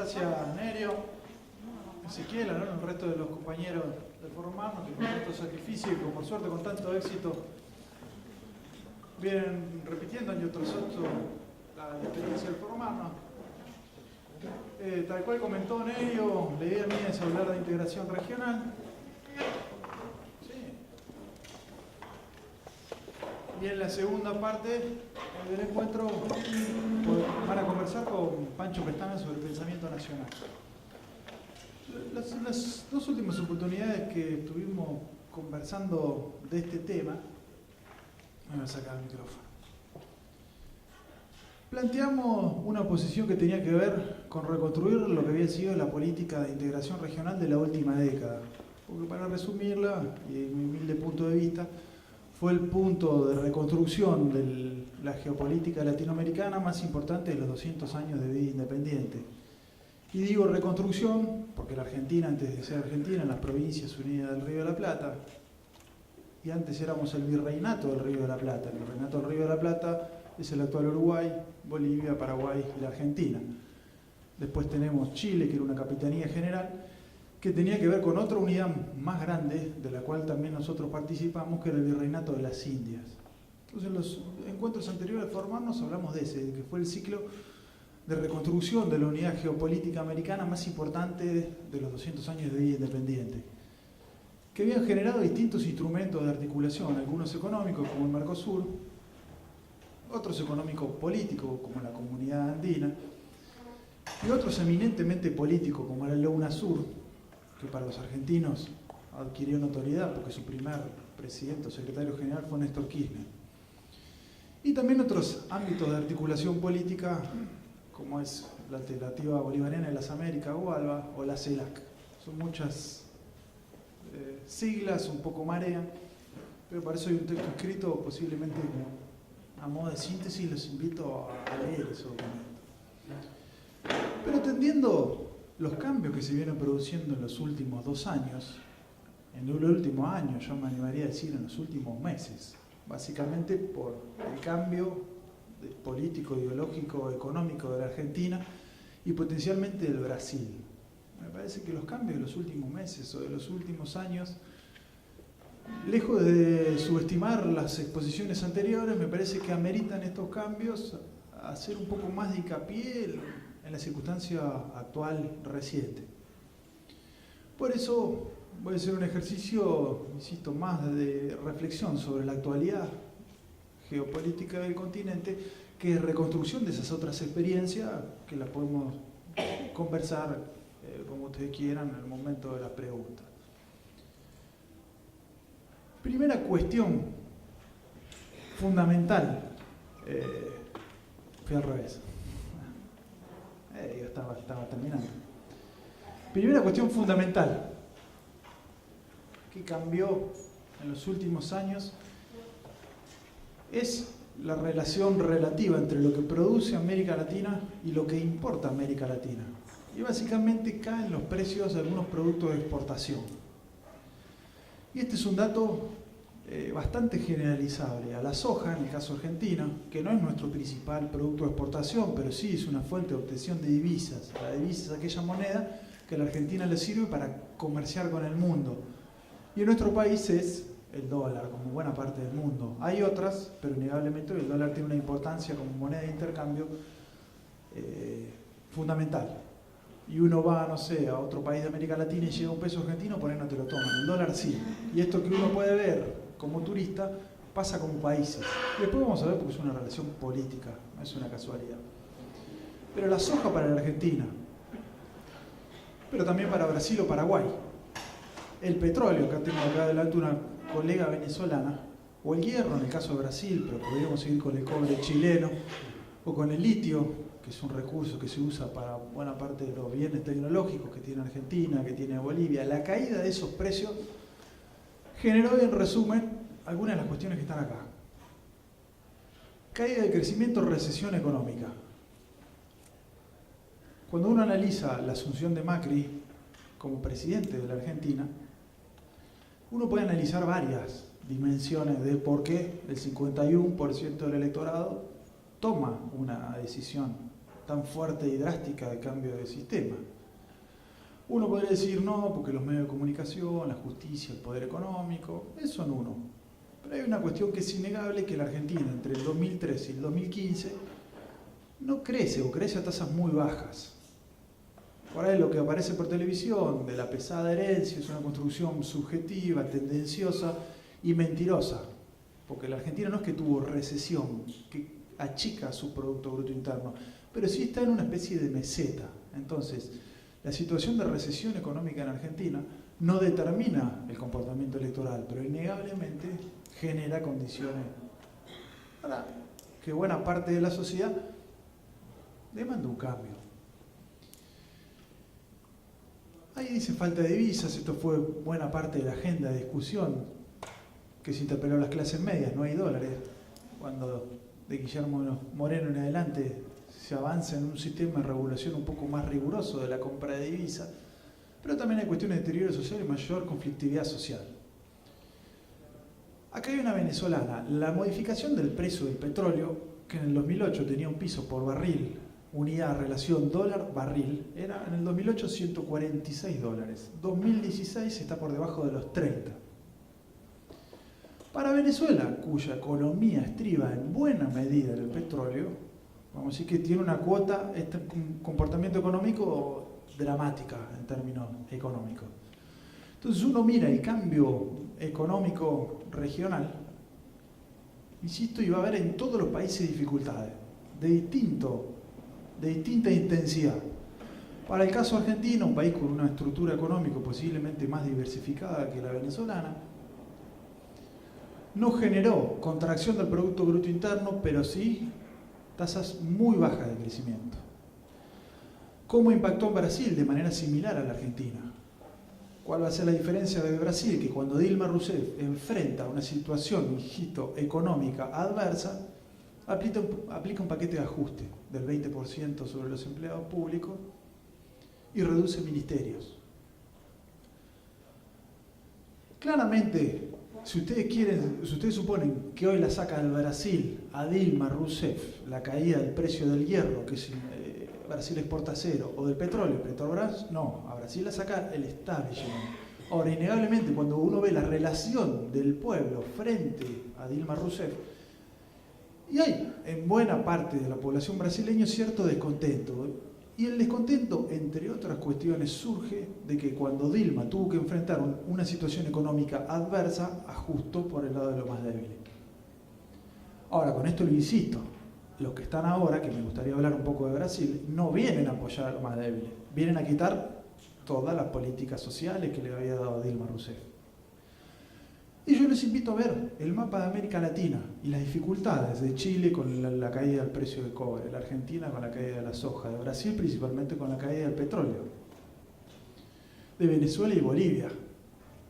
gracias a Nerio, Ezequiel, ¿no? El resto de los compañeros del Foro Magno, que con tanto sacrificio y por suerte con tanto éxito vienen repitiendo año tras otro la experiencia del Foro Magno. Tal cual comentó Nerio, la idea mía es hablar de integración regional. Y en la segunda parte del encuentro van a conversar con Pancho Pestana sobre el pensamiento nacional. Las dos últimas oportunidades que estuvimos conversando de este tema, me voy a sacar el micrófono, planteamos una posición que tenía que ver con reconstruir lo que había sido la política de integración regional de la última década. Porque para resumirla, y de mi humilde punto de vista, fue el punto de reconstrucción de la geopolítica latinoamericana más importante de los 200 años de vida independiente. Y digo reconstrucción porque la Argentina, antes de ser Argentina, en las provincias unidas del Río de la Plata, y antes éramos el virreinato del Río de la Plata. El virreinato del Río de la Plata es el actual Uruguay, Bolivia, Paraguay y la Argentina. Después tenemos Chile, que era una capitanía general, que tenía que ver con otra unidad más grande, de la cual también nosotros participamos, que era el Virreinato de las Indias. Entonces, en los encuentros anteriores de formarnos hablamos de ese, de que fue el ciclo de reconstrucción de la unidad geopolítica americana más importante de los 200 años de vida independiente, que habían generado distintos instrumentos de articulación, algunos económicos, como el Mercosur, otros económicos políticos, como la Comunidad Andina, y otros eminentemente políticos, como la UNASUR, que para los argentinos adquirió notoriedad porque su primer presidente o secretario general fue Néstor Kirchner. Y también otros ámbitos de articulación política, como es la Alternativa Bolivariana de las Américas, o ALBA, o la CELAC. Son muchas siglas, un poco marea, pero para eso hay un texto escrito, posiblemente a modo de síntesis, los invito a leer ese documento. Pero atendiendo los cambios que se vienen produciendo en los últimos 2 años, en el último año, yo me animaría a decir en los últimos meses, básicamente por el cambio político, ideológico, económico de la Argentina y potencialmente del Brasil. Me parece que los cambios de los últimos meses o de los últimos años, lejos de subestimar las exposiciones anteriores, me parece que ameritan estos cambios a hacer un poco más de hincapié en la circunstancia actual reciente. Por eso voy a hacer un ejercicio, insisto, más de reflexión sobre la actualidad geopolítica del continente, que es reconstrucción de esas otras experiencias que las podemos conversar como ustedes quieran en el momento de las preguntas. Primera cuestión fundamental, fui al revés. Yo estaba terminando. Primera cuestión fundamental que cambió en los últimos años es la relación relativa entre lo que produce América Latina y lo que importa América Latina. Y básicamente caen los precios de algunos productos de exportación. Y este es un dato bastante generalizable. A la soja, en el caso argentino, que no es nuestro principal producto de exportación, pero sí es una fuente de obtención de divisas. La divisa es aquella moneda que a la Argentina le sirve para comerciar con el mundo. Y en nuestro país es el dólar, como buena parte del mundo. Hay otras, pero innegablemente el dólar tiene una importancia como moneda de intercambio fundamental. Y uno va, no sé, a otro país de América Latina y llega un peso argentino, por ahí no te lo toman. El dólar sí. Y esto que uno puede ver como turista pasa como países. Después vamos a ver porque es una relación política, no es una casualidad. Pero la soja para la Argentina, pero también para Brasil o Paraguay. El petróleo, acá tengo acá adelante una colega venezolana, o el hierro en el caso de Brasil, pero podríamos seguir con el cobre chileno, o con el litio, que es un recurso que se usa para buena parte de los bienes tecnológicos que tiene Argentina, que tiene Bolivia. La caída de esos precios generó, en resumen, algunas de las cuestiones que están acá. Caída de crecimiento, recesión económica. Cuando uno analiza la asunción de Macri como presidente de la Argentina, uno puede analizar varias dimensiones de por qué el 51% del electorado toma una decisión tan fuerte y drástica de cambio de sistema. Uno podría decir no, porque los medios de comunicación, la justicia, el poder económico, eso son uno. Pero hay una cuestión que es innegable, que la Argentina entre el 2013 y el 2015 no crece o crece a tasas muy bajas. Por ahí lo que aparece por televisión de la pesada herencia es una construcción subjetiva, tendenciosa y mentirosa. Porque la Argentina no es que tuvo recesión, que achica su Producto Bruto Interno, pero sí está en una especie de meseta. Entonces, la situación de recesión económica en Argentina no determina el comportamiento electoral, pero innegablemente genera condiciones para que buena parte de la sociedad demanda un cambio. Ahí dice falta de divisas, esto fue buena parte de la agenda de discusión que se interpeló a las clases medias, no hay dólares. Cuando de Guillermo Moreno en adelante se avanza en un sistema de regulación un poco más riguroso de la compra de divisas, pero también hay cuestiones de deterioro social y mayor conflictividad social. Acá hay una venezolana, la modificación del precio del petróleo, que en el 2008 tenía un piso por barril, unidad, relación dólar-barril, era en el 2008 $146. 2016 está por debajo de los 30. Para Venezuela, cuya economía estriba en buena medida en el petróleo, vamos a decir que tiene una cuota, un comportamiento económico dramática en términos económicos. Entonces uno mira el cambio económico regional, insisto, y va a haber en todos los países dificultades, de distinta intensidad. Para el caso argentino, un país con una estructura económica posiblemente más diversificada que la venezolana, no generó contracción del Producto Bruto Interno, pero sí tasas muy bajas de crecimiento. ¿Cómo impactó en Brasil de manera similar a la Argentina? ¿Cuál va a ser la diferencia de Brasil? Que cuando Dilma Rousseff enfrenta una situación, insisto, económica adversa, aplica un paquete de ajuste del 20% sobre los empleados públicos y reduce ministerios. Claramente, si ustedes suponen que hoy la saca del Brasil a Dilma Rousseff la caída del precio del hierro, que es Brasil exporta cero, o del petróleo, Petrobras, no, a Brasil la saca el establishment. Ahora, innegablemente, cuando uno ve la relación del pueblo frente a Dilma Rousseff, y hay en buena parte de la población brasileña cierto descontento. Y el descontento, entre otras cuestiones, surge de que cuando Dilma tuvo que enfrentar una situación económica adversa, ajustó por el lado de los más débiles. Ahora, con esto lo insisto, los que están ahora, que me gustaría hablar un poco de Brasil, no vienen a apoyar a los más débiles, vienen a quitar todas las políticas sociales que le había dado Dilma Rousseff. Y yo les invito a ver el mapa de América Latina y las dificultades de Chile con la caída del precio del cobre, la Argentina con la caída de la soja, de Brasil principalmente con la caída del petróleo, de Venezuela y Bolivia.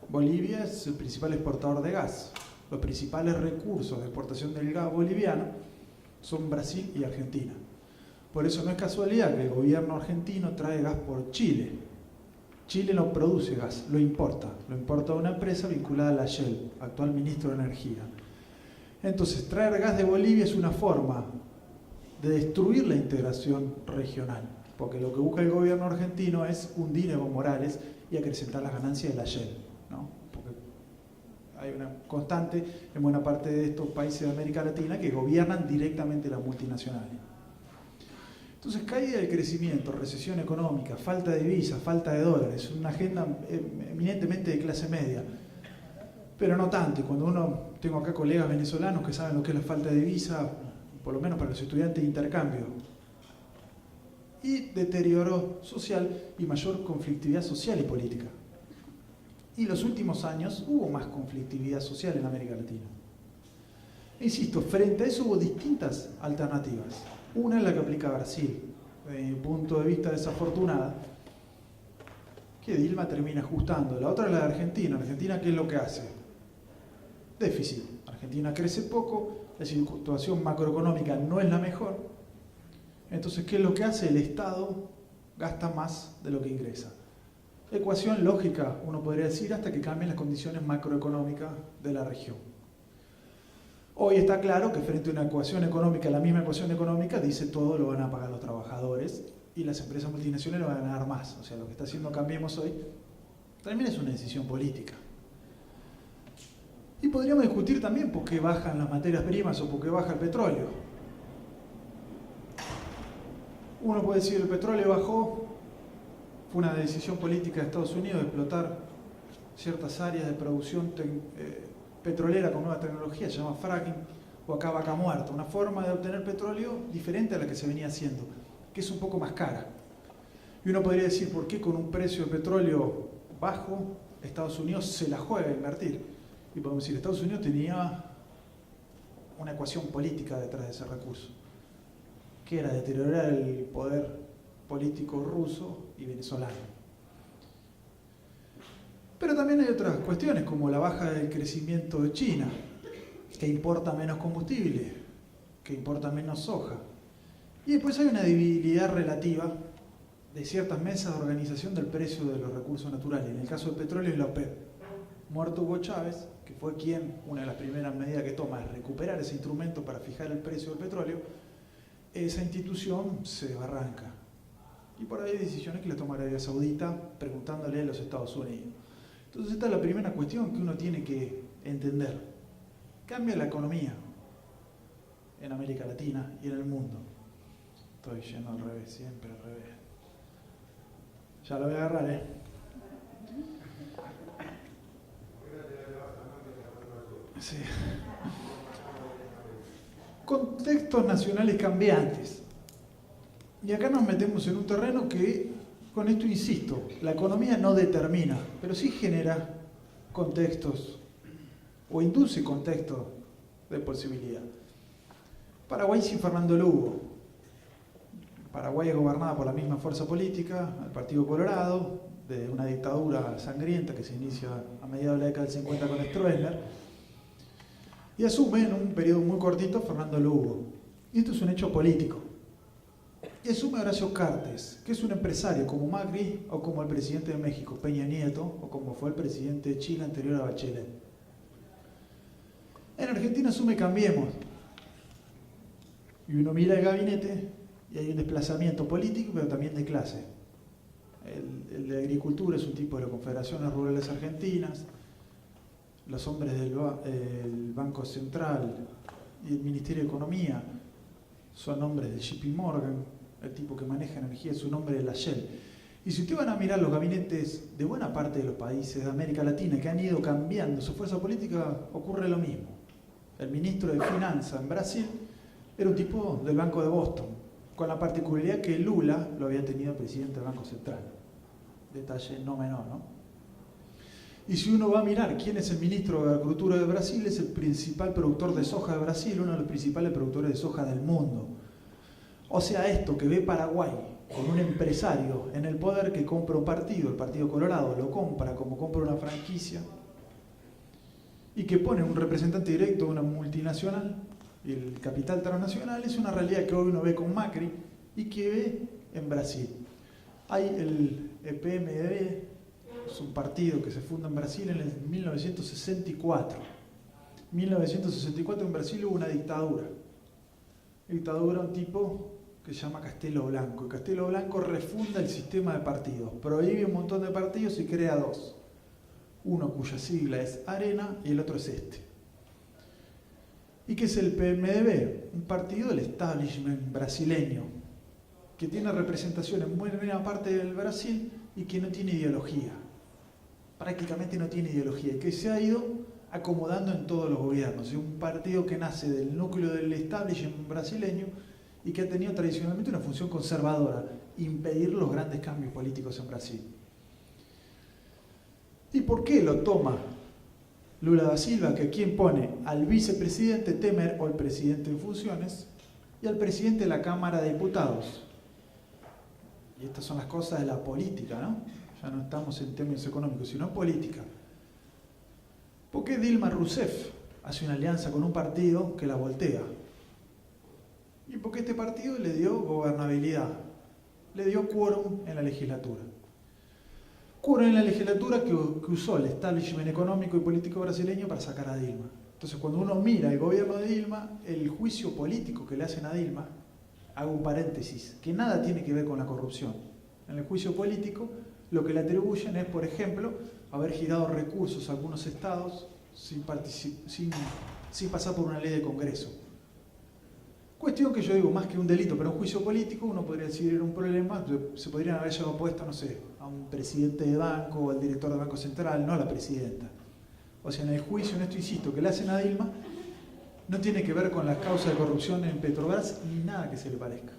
Bolivia es el principal exportador de gas. Los principales recursos de exportación del gas boliviano son Brasil y Argentina. Por eso no es casualidad que el gobierno argentino trae gas por Chile. Chile no produce gas, lo importa una empresa vinculada a la Shell, actual ministro de Energía. Entonces, traer gas de Bolivia es una forma de destruir la integración regional, porque lo que busca el gobierno argentino es hundir Evo Morales y acrecentar las ganancias de la Shell, ¿no? Porque hay una constante en buena parte de estos países de América Latina que gobiernan directamente las multinacionales. Entonces, caída del crecimiento, recesión económica, falta de divisas, falta de dólares, una agenda eminentemente de clase media, pero no tanto. Cuando tengo acá colegas venezolanos que saben lo que es la falta de divisa, por lo menos para los estudiantes de intercambio, y deterioro social y mayor conflictividad social y política. Y en los últimos años hubo más conflictividad social en América Latina. Insisto, frente a eso hubo distintas alternativas. Una es la que aplica Brasil, desde mi punto de vista desafortunada, que Dilma termina ajustando. La otra es la de Argentina. Argentina, ¿qué es lo que hace? Déficit. Argentina crece poco, la situación macroeconómica no es la mejor. Entonces, ¿qué es lo que hace? El Estado gasta más de lo que ingresa. Ecuación lógica, uno podría decir, hasta que cambien las condiciones macroeconómicas de la región. Hoy está claro que frente a una ecuación económica, la misma ecuación económica dice todo lo van a pagar los trabajadores y las empresas multinacionales van a ganar más. O sea, lo que está haciendo Cambiemos hoy también es una decisión política. Y podríamos discutir también por qué bajan las materias primas o por qué baja el petróleo. Uno puede decir el petróleo bajó, fue una decisión política de Estados Unidos de explotar ciertas áreas de producción petrolera con nueva tecnología, se llama fracking, o acá vaca muerta, una forma de obtener petróleo diferente a la que se venía haciendo, que es un poco más cara. Y uno podría decir, ¿por qué con un precio de petróleo bajo Estados Unidos se la juega a invertir? Y podemos decir, Estados Unidos tenía una ecuación política detrás de ese recurso, que era deteriorar el poder político ruso y venezolano. Pero también hay otras cuestiones, como la baja del crecimiento de China, que importa menos combustible, que importa menos soja. Y después hay una debilidad relativa de ciertas mesas de organización del precio de los recursos naturales. En el caso del petróleo es la OPEP. Muerto Hugo Chávez, que fue quien, una de las primeras medidas que toma es recuperar ese instrumento para fijar el precio del petróleo, esa institución se desbarranca. Y por ahí hay decisiones que la toma Arabia Saudita preguntándole a los Estados Unidos. Entonces esta es la primera cuestión que uno tiene que entender. Cambia la economía en América Latina y en el mundo. Estoy yendo al revés, siempre al revés. Ya lo voy a agarrar, ¿eh? Sí. Contextos nacionales cambiantes. Y acá nos metemos en un terreno que, con esto insisto, la economía no determina, pero sí genera contextos o induce contextos de posibilidad. Paraguay sin Fernando Lugo. Paraguay es gobernada por la misma fuerza política, el Partido Colorado, de una dictadura sangrienta que se inicia a mediados de la década del 50 con Stroessner, y asume en un periodo muy cortito Fernando Lugo. Y esto es un hecho político. Y asume Horacio Cartes, que es un empresario como Macri o como el presidente de México, Peña Nieto, o como fue el presidente de Chile anterior a Bachelet. En Argentina asume Cambiemos. Y uno mira el gabinete y hay un desplazamiento político, pero también de clase. El de Agricultura es un tipo de las Confederaciones Rurales Argentinas, los hombres del Banco Central y el Ministerio de Economía son hombres de JP Morgan, el tipo que maneja energía es un hombre de la Shell. Y si ustedes van a mirar los gabinetes de buena parte de los países de América Latina que han ido cambiando su fuerza política, ocurre lo mismo. El ministro de Finanzas en Brasil era un tipo del Banco de Boston, con la particularidad que Lula lo había tenido presidente del Banco Central. Detalle no menor, ¿no? Y si uno va a mirar quién es el ministro de Agricultura de Brasil, es el principal productor de soja de Brasil, uno de los principales productores de soja del mundo. O sea, esto que ve Paraguay con un empresario en el poder que compra un partido, el Partido Colorado lo compra como compra una franquicia, y que pone un representante directo de una multinacional, y el capital transnacional, es una realidad que hoy uno ve con Macri y que ve en Brasil. Hay el PMDB, es un partido que se funda en Brasil en el 1964. En 1964 en Brasil hubo una dictadura. Dictadura un tipo que se llama Castelo Blanco. Y Castelo Blanco refunda el sistema de partidos, prohíbe un montón de partidos y crea dos. Uno cuya sigla es Arena y el otro es este. ¿Y qué es el PMDB? Un partido del establishment brasileño, que tiene representación en buena parte del Brasil y que no tiene ideología. Prácticamente no tiene ideología y que se ha ido acomodando en todos los gobiernos. Es un partido que nace del núcleo del establishment brasileño y que ha tenido tradicionalmente una función conservadora, impedir los grandes cambios políticos en Brasil. ¿Y por qué lo toma Lula da Silva, que quien pone al vicepresidente Temer o el presidente en funciones y al presidente de la Cámara de Diputados? Y estas son las cosas de la política, ¿no? Ya no estamos en términos económicos, sino en política. ¿Por qué Dilma Rousseff hace una alianza con un partido que la voltea? Y porque este partido le dio gobernabilidad, le dio quórum en la legislatura. Quórum en la legislatura que usó el establishment económico y político brasileño para sacar a Dilma. Entonces, cuando uno mira el gobierno de Dilma, el juicio político que le hacen a Dilma, hago un paréntesis, que nada tiene que ver con la corrupción. En el juicio político, lo que le atribuyen es, por ejemplo, haber girado recursos a algunos estados sin pasar por una ley de Congreso. Cuestión que yo digo, más que un delito, pero un juicio político, uno podría decir era un problema, se podrían haber llevado puesto, no sé, a un presidente de banco o al director del Banco Central, no a la presidenta. O sea, en el juicio, en esto insisto, que le hacen a Dilma, no tiene que ver con las causas de corrupción en Petrobras, ni nada que se le parezca.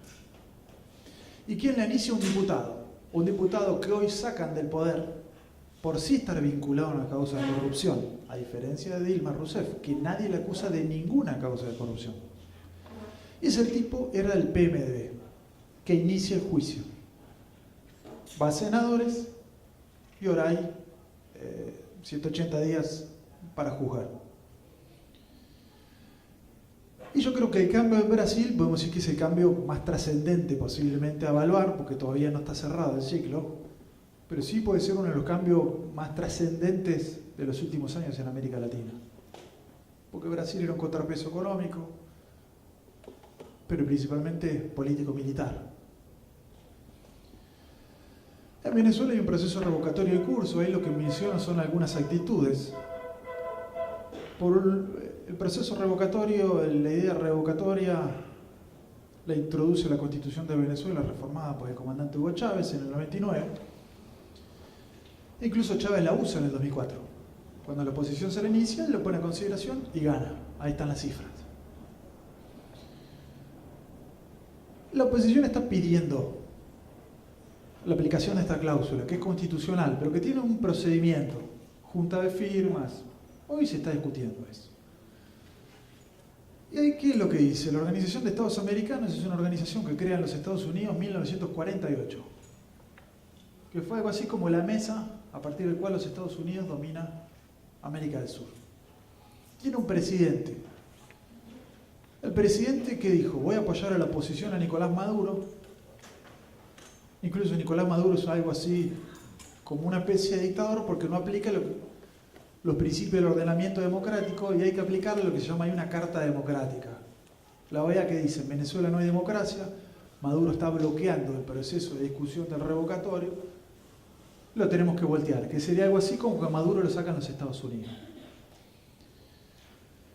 ¿Y quién la inicia? Un diputado. Un diputado que hoy sacan del poder por sí estar vinculado a una causa de corrupción, a diferencia de Dilma Rousseff, que nadie le acusa de ninguna causa de corrupción. Y ese tipo era el PMDB, que inicia el juicio. Va a senadores y ahora hay 180 días para juzgar. Y yo creo que el cambio en Brasil, podemos decir que es el cambio más trascendente posiblemente a evaluar, porque todavía no está cerrado el ciclo, pero sí puede ser uno de los cambios más trascendentes de los últimos años en América Latina. Porque Brasil era un contrapeso económico, pero principalmente político-militar. En Venezuela hay un proceso revocatorio en curso, ahí lo que menciono son algunas actitudes. Por el proceso revocatorio, la idea revocatoria la introduce la Constitución de Venezuela, reformada por el comandante Hugo Chávez en el 99. Incluso Chávez la usa en el 2004. Cuando la oposición se la inicia, lo pone a consideración y gana. Ahí están las cifras. La oposición está pidiendo la aplicación de esta cláusula, que es constitucional, pero que tiene un procedimiento, junta de firmas. Hoy se está discutiendo eso. ¿Y ahí qué es lo que dice? La Organización de Estados Americanos es una organización que crea en los Estados Unidos en 1948, que fue algo así como la mesa a partir del cual los Estados Unidos domina América del Sur. Tiene un presidente. El presidente que dijo, voy a apoyar a la oposición a Nicolás Maduro. Incluso Nicolás Maduro es algo así como una especie de dictador porque no aplica los principios del ordenamiento democrático y hay que aplicarle lo que se llama ahí una carta democrática. La OEA que dice, en Venezuela no hay democracia, Maduro está bloqueando el proceso de discusión del revocatorio, lo tenemos que voltear, que sería algo así como que a Maduro lo sacan los Estados Unidos.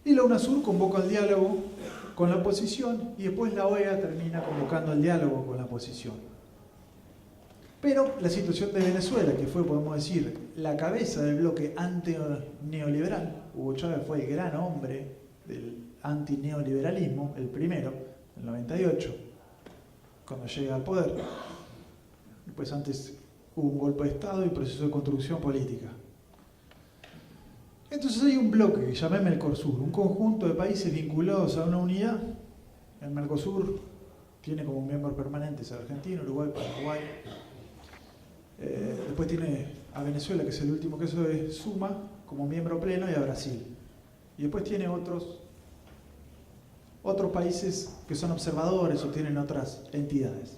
Y la UNASUR convoca el diálogo con la oposición y después la OEA termina convocando el diálogo con la oposición. Pero la situación de Venezuela, que fue, podemos decir, la cabeza del bloque anti-neoliberal, Hugo Chávez fue el gran hombre del anti-neoliberalismo, el primero, en el 98, cuando llega al poder. Después antes hubo un golpe de Estado y proceso de construcción política. Entonces hay un bloque que llamé Mercosur, un conjunto de países vinculados a una unidad. El Mercosur tiene como miembros permanentes a Argentina, Uruguay, Paraguay. Después tiene a Venezuela, que es el último que se suma, como miembro pleno, y a Brasil. Y después tiene otros países que son observadores o tienen otras entidades.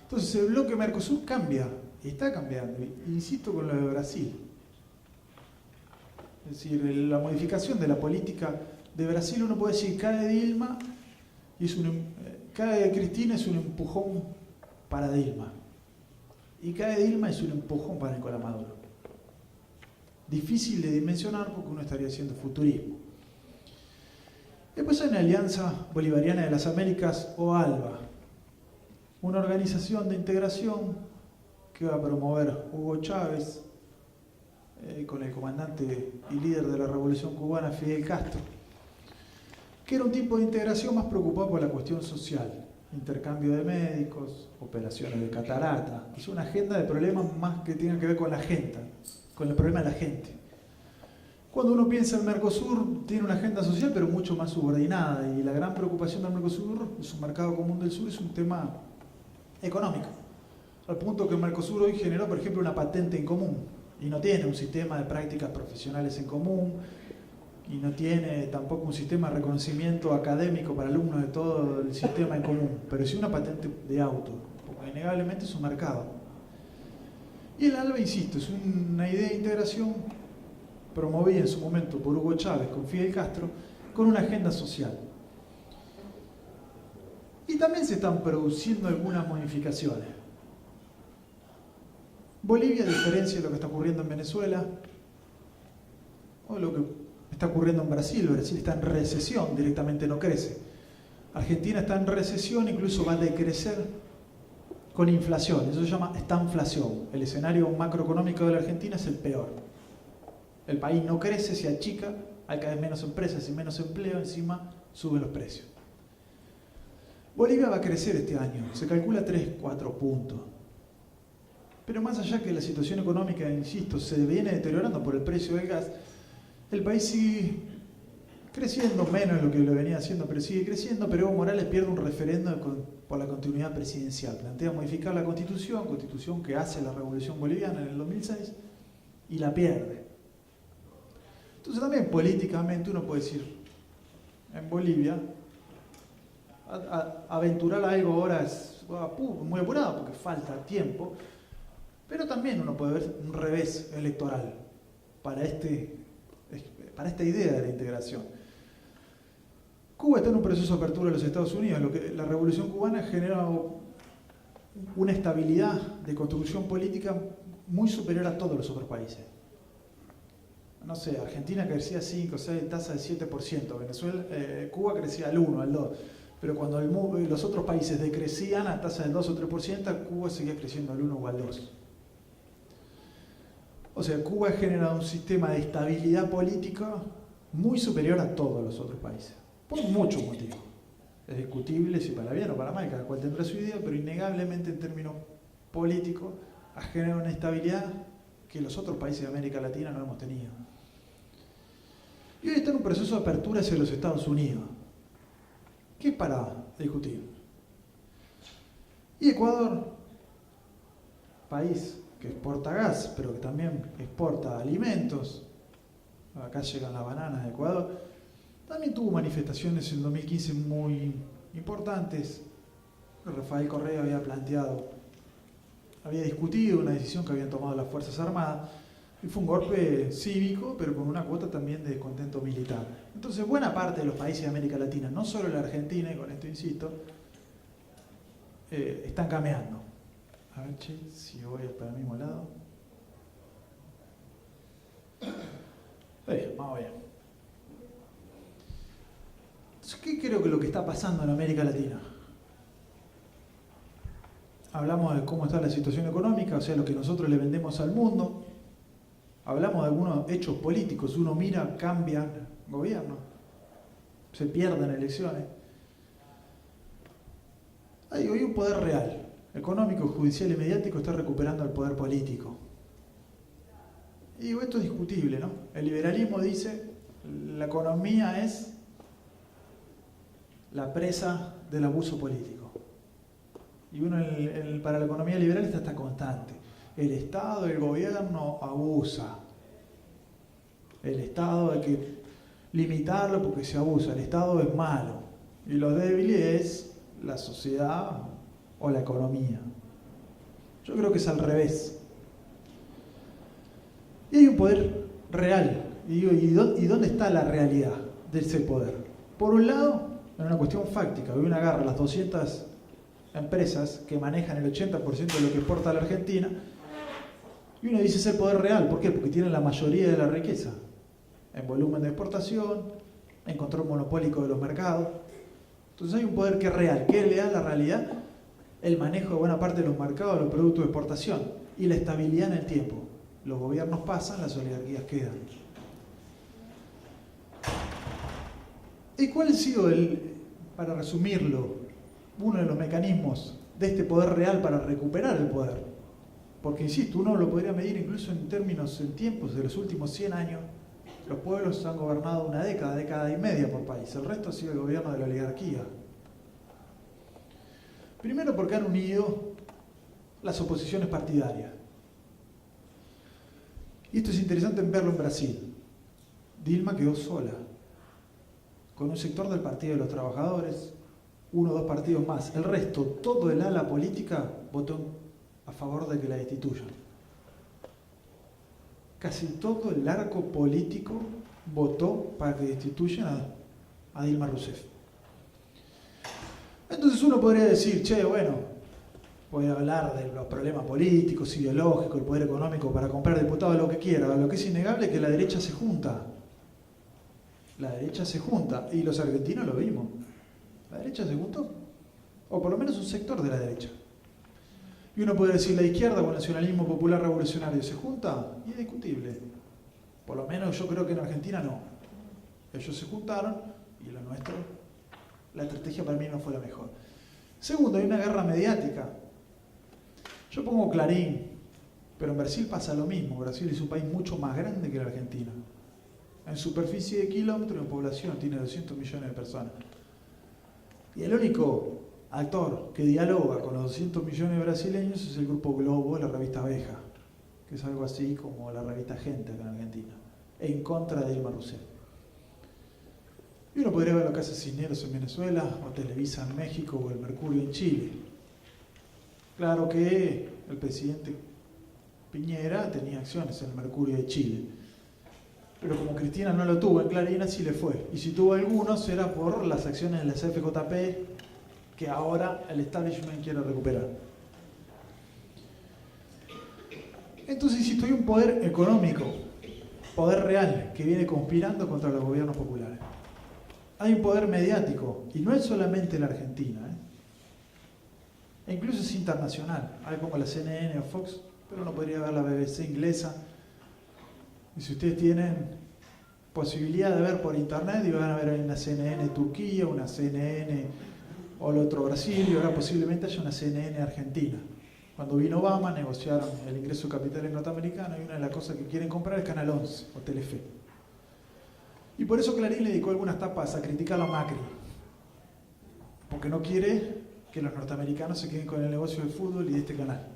Entonces el bloque Mercosur cambia, y está cambiando. Insisto con lo de Brasil. Es decir, la modificación de la política de Brasil, uno puede decir, cae Dilma, y cae Cristina, es un empujón para Dilma. Y cae Dilma, es un empujón para Nicolás Maduro. Difícil de dimensionar porque uno estaría haciendo futurismo. Después hay una Alianza Bolivariana de las Américas, o ALBA, una organización de integración que va a promover Hugo Chávez, con el comandante y líder de la Revolución Cubana, Fidel Castro, que era un tipo de integración más preocupado por la cuestión social, intercambio de médicos, operaciones de catarata, es una agenda de problemas más que tienen que ver con la gente, con el problema de la gente. Cuando uno piensa en Mercosur, tiene una agenda social, pero mucho más subordinada, y la gran preocupación del Mercosur, su mercado común del sur, es un tema económico, al punto que el Mercosur hoy generó, por ejemplo, una patente en común, y no tiene un sistema de prácticas profesionales en común, y no tiene tampoco un sistema de reconocimiento académico para alumnos de todo el sistema en común, pero sí una patente de auto, porque innegablemente es un mercado. Y el ALBA, insisto, es una idea de integración promovida en su momento por Hugo Chávez con Fidel Castro, con una agenda social. Y también se están produciendo algunas modificaciones. Bolivia, a diferencia de lo que está ocurriendo en Venezuela, o lo que está ocurriendo en Brasil está en recesión, directamente no crece. Argentina está en recesión, incluso va a decrecer con inflación, eso se llama estanflación. El escenario macroeconómico de la Argentina es el peor. El país no crece, se achica, hay cada vez menos empresas y menos empleo, encima suben los precios. Bolivia va a crecer este año, se calcula 3-4 puntos. Pero más allá que la situación económica, insisto, se viene deteriorando por el precio del gas, el país sigue creciendo menos de lo que lo venía haciendo, pero sigue creciendo. Pero Evo Morales pierde un referendo por la continuidad presidencial. Plantea modificar la constitución que hace la Revolución Boliviana en el 2006, y la pierde. Entonces también políticamente uno puede decir, en Bolivia, aventurar algo ahora es muy apurado porque falta tiempo, pero también uno puede ver un revés electoral para esta idea de la integración. Cuba está en un proceso de apertura de los Estados Unidos. La Revolución Cubana genera una estabilidad de construcción política muy superior a todos los otros países. No sé, Argentina crecía 5 o 6, tasa del 7%, Venezuela, Cuba crecía al 1, al 2%, pero cuando los otros países decrecían a tasa del 2 o 3%, Cuba seguía creciendo al 1 o al 2%. O sea, Cuba ha generado un sistema de estabilidad política muy superior a todos los otros países, por muchos motivos. Es discutible si para bien o para mal, cada cual tendrá su idea, pero innegablemente en términos políticos ha generado una estabilidad que los otros países de América Latina no hemos tenido. Y hoy está en un proceso de apertura hacia los Estados Unidos. ¿Qué es para discutir? Y Ecuador, país que exporta gas, pero que también exporta alimentos, acá llegan las bananas de Ecuador, también tuvo manifestaciones en 2015 muy importantes. Rafael Correa había discutido una decisión que habían tomado las Fuerzas Armadas, y fue un golpe cívico, pero con una cuota también de descontento militar. Entonces, buena parte de los países de América Latina, no solo la Argentina, y con esto insisto, están cambiando. A ver, si voy para el mismo lado. Vamos bien. Entonces, ¿qué creo que es lo que está pasando en América Latina? Hablamos de cómo está la situación económica, o sea, lo que nosotros le vendemos al mundo. Hablamos de algunos hechos políticos. Uno mira, cambian gobierno, se pierden elecciones. Hay hoy un poder real, económico, judicial y mediático está recuperando el poder político. Y digo, esto es discutible, ¿no? El liberalismo dice, la economía es la presa del abuso político. Y uno para la economía liberal está constante. El Estado, el gobierno abusa. El Estado hay que limitarlo porque se abusa. El Estado es malo. Y lo débil es la sociedad o la economía. Yo creo que es al revés. Y hay un poder real. Y dónde está la realidad de ese poder? Por un lado, en una cuestión fáctica. Hoy uno agarra las 200 empresas que manejan el 80% de lo que exporta la Argentina, y uno dice es el poder real. ¿Por qué? Porque tienen la mayoría de la riqueza en volumen de exportación, en control monopólico de los mercados. Entonces hay un poder que es real. ¿Qué le da la realidad? El manejo de buena parte de los mercados de los productos de exportación y la estabilidad en el tiempo. Los gobiernos pasan, las oligarquías quedan. ¿Y cuál ha sido, para resumirlo, uno de los mecanismos de este poder real para recuperar el poder? Porque, insisto, uno lo podría medir incluso en tiempos de los últimos 100 años. Los pueblos han gobernado una década y media por país. El resto ha sido el gobierno de la oligarquía. Primero porque han unido las oposiciones partidarias. Y esto es interesante en verlo en Brasil. Dilma quedó sola, con un sector del Partido de los Trabajadores, uno o dos partidos más. El resto, todo el ala política, votó a favor de que la destituyan. casi todo el arco político votó para que destituyan a Dilma Rousseff. Entonces uno podría decir, che, bueno, puede hablar de los problemas políticos, ideológicos, el poder económico para comprar diputados, lo que quiera. Lo que es innegable es que la derecha se junta. La derecha se junta, y los argentinos lo vimos. La derecha se juntó, o por lo menos un sector de la derecha. Y uno puede decir, la izquierda o el nacionalismo popular revolucionario se junta, y es discutible. Por lo menos yo creo que en Argentina no. Ellos se juntaron, y lo nuestro, la estrategia para mí no fue la mejor. Segundo, hay una guerra mediática. Yo pongo Clarín, pero en Brasil pasa lo mismo. Brasil es un país mucho más grande que la Argentina. En superficie de kilómetros, en población, tiene 200 millones de personas. Y el único actor que dialoga con los 200 millones de brasileños es el Grupo Globo, la revista Abeja, que es algo así como la revista Gente acá en Argentina, en contra de Dilma Rousseff. Y uno podría ver lo que hace Cisneros en Venezuela, o Televisa en México, o el Mercurio en Chile. Claro que el presidente Piñera tenía acciones en el Mercurio de Chile. Pero como Cristina no lo tuvo en Clarín, así le fue. Y si tuvo algunos, era por las acciones de la CFJP, que ahora el establishment quiere recuperar. Entonces, insisto, hay un poder económico, poder real, que viene conspirando contra los gobiernos populares. Hay un poder mediático, y no es solamente la Argentina, e incluso es internacional. Hay como la CNN o Fox, pero uno podría ver la BBC inglesa. Y si ustedes tienen posibilidad de ver por internet, y van a ver una CNN Turquía, una CNN o el otro Brasil, y ahora posiblemente haya una CNN Argentina. Cuando vino Obama, negociaron el ingreso de capitales norteamericanos, y una de las cosas que quieren comprar es Canal 11 o Telefe. Y por eso Clarín le dedicó algunas tapas a criticar a Macri, porque no quiere que los norteamericanos se queden con el negocio del fútbol y de este canal.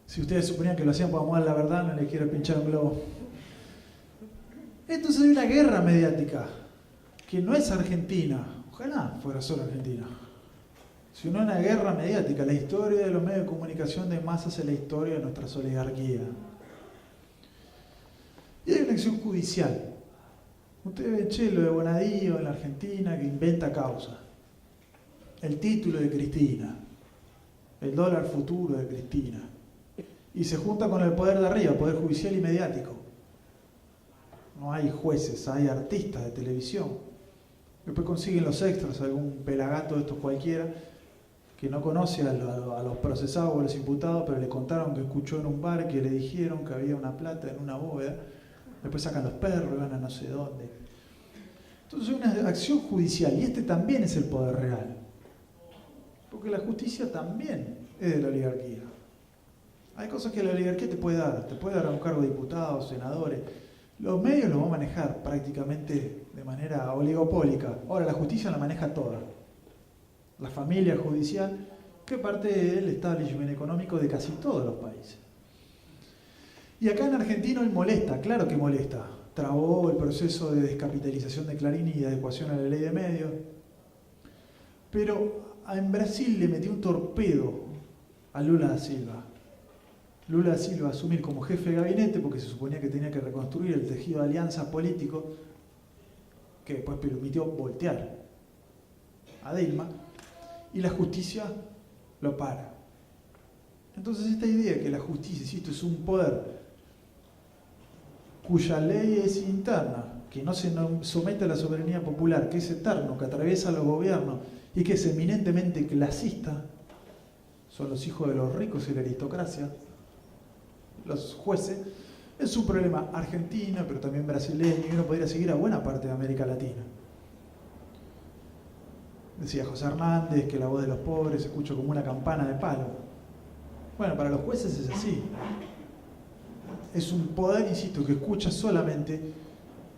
Si ustedes suponían que lo hacían para mover la verdad, no les quiero pinchar un globo. Entonces hay una guerra mediática, que no es Argentina, ojalá fuera solo Argentina, sino una guerra mediática. La historia de los medios de comunicación de masas es la historia de nuestra oligarquía. Y hay una acción judicial. Ustedes ven, che, lo de Bonadío en la Argentina, que inventa causa. El título de Cristina, el dólar futuro de Cristina. Y se junta con el poder de arriba, poder judicial y mediático. No hay jueces, hay artistas de televisión. Después consiguen los extras, algún pelagato de estos cualquiera, que no conoce a los procesados o a los imputados, pero le contaron que escuchó en un bar que le dijeron que había una plata en una bóveda. Después sacan los perros y van a no sé dónde. Entonces hay una acción judicial, y este también es el poder real. Porque la justicia también es de la oligarquía. Hay cosas que la oligarquía te puede dar a un cargo de diputados, senadores. Los medios los va a manejar prácticamente de manera oligopólica. Ahora la justicia la maneja toda. La familia judicial, que parte del establishment económico de casi todos los países. Y acá en Argentina hoy molesta, claro que molesta. Trabó el proceso de descapitalización de Clarín y de adecuación a la ley de medios. Pero en Brasil le metió un torpedo a Lula da Silva. Lula da Silva asumir como jefe de gabinete porque se suponía que tenía que reconstruir el tejido de alianzas políticos, que después permitió voltear a Dilma, y la justicia lo para. Entonces esta idea de que la justicia, insisto, es un poder cuya ley es interna, que no se somete a la soberanía popular, que es eterno, que atraviesa los gobiernos y que es eminentemente clasista, son los hijos de los ricos y la aristocracia, los jueces, es un problema argentino, pero también brasileño, y uno podría seguir a buena parte de América Latina. Decía José Hernández que la voz de los pobres se escucha como una campana de palo. Bueno, para los jueces es así. Es un poder, insisto, que escucha solamente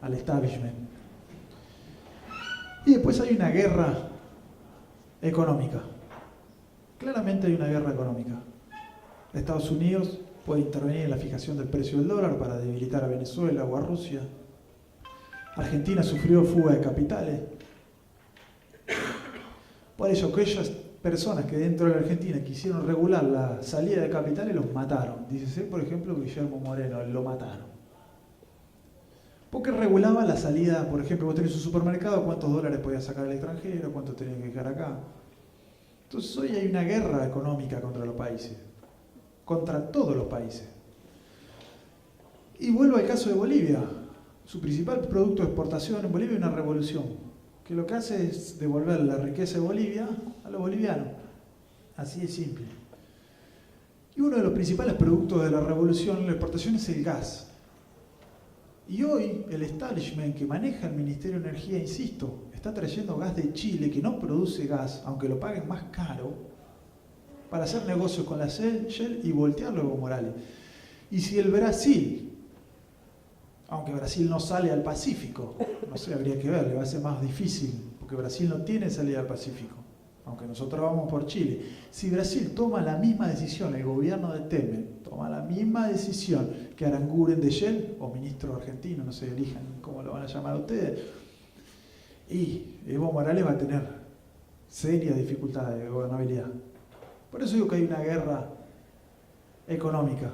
al establishment. Y después hay una guerra económica. Claramente hay una guerra económica. Estados Unidos puede intervenir en la fijación del precio del dólar para debilitar a Venezuela o a Rusia. Argentina sufrió fuga de capitales. Por eso que ellos personas que dentro de la Argentina quisieron regular la salida de capitales los mataron. Dícese, por ejemplo, Guillermo Moreno, lo mataron. Porque regulaba la salida, por ejemplo, vos tenés un supermercado, cuántos dólares podías sacar al extranjero, cuántos tenías que dejar acá. Entonces hoy hay una guerra económica contra los países, contra todos los países. Y vuelvo al caso de Bolivia. Su principal producto de exportación en Bolivia es una revolución, que lo que hace es devolver la riqueza de Bolivia a los bolivianos. Así de simple. Y uno de los principales productos de la revolución, la exportación, es el gas. Y hoy el establishment que maneja el Ministerio de Energía, insisto, está trayendo gas de Chile, que no produce gas, aunque lo paguen más caro, para hacer negocios con la Shell y voltearlo a Evo Morales. Y si el Brasil, aunque Brasil no sale al Pacífico, no sé, habría que ver, le va a ser más difícil, porque Brasil no tiene salida al Pacífico, aunque nosotros vamos por Chile. Si Brasil toma la misma decisión, el gobierno de Temer toma la misma decisión que Aranguren de Shell, o ministro argentino, no sé, elijan cómo lo van a llamar ustedes, y Evo Morales va a tener serias dificultades de gobernabilidad. Por eso digo que hay una guerra económica.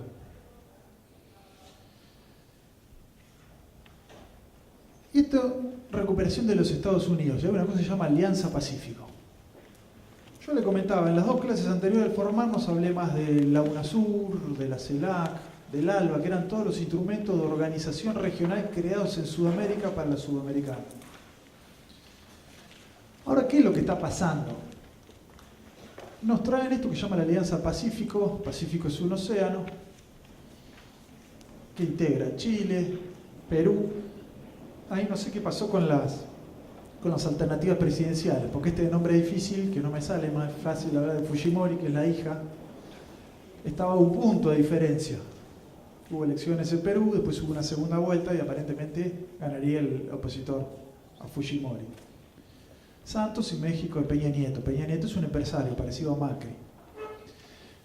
Y esto, recuperación de los Estados Unidos, hay una cosa que se llama Alianza Pacífico. Yo le comentaba, en las dos clases anteriores al formarnos hablé más de la UNASUR, de la CELAC, del ALBA, que eran todos los instrumentos de organización regional creados en Sudamérica para los sudamericanos. Ahora, ¿qué es lo que está pasando? Nos traen esto que se llama la Alianza Pacífico, Pacífico es un océano, que integra Chile, Perú. Ahí no sé qué pasó con las alternativas presidenciales, porque este nombre es difícil, que no me sale, más fácil hablar de Fujimori, que es la hija. Estaba a un punto de diferencia. Hubo elecciones en Perú, después hubo una segunda vuelta y aparentemente ganaría el opositor a Fujimori. Santos y México de Peña Nieto. Peña Nieto es un empresario parecido a Macri.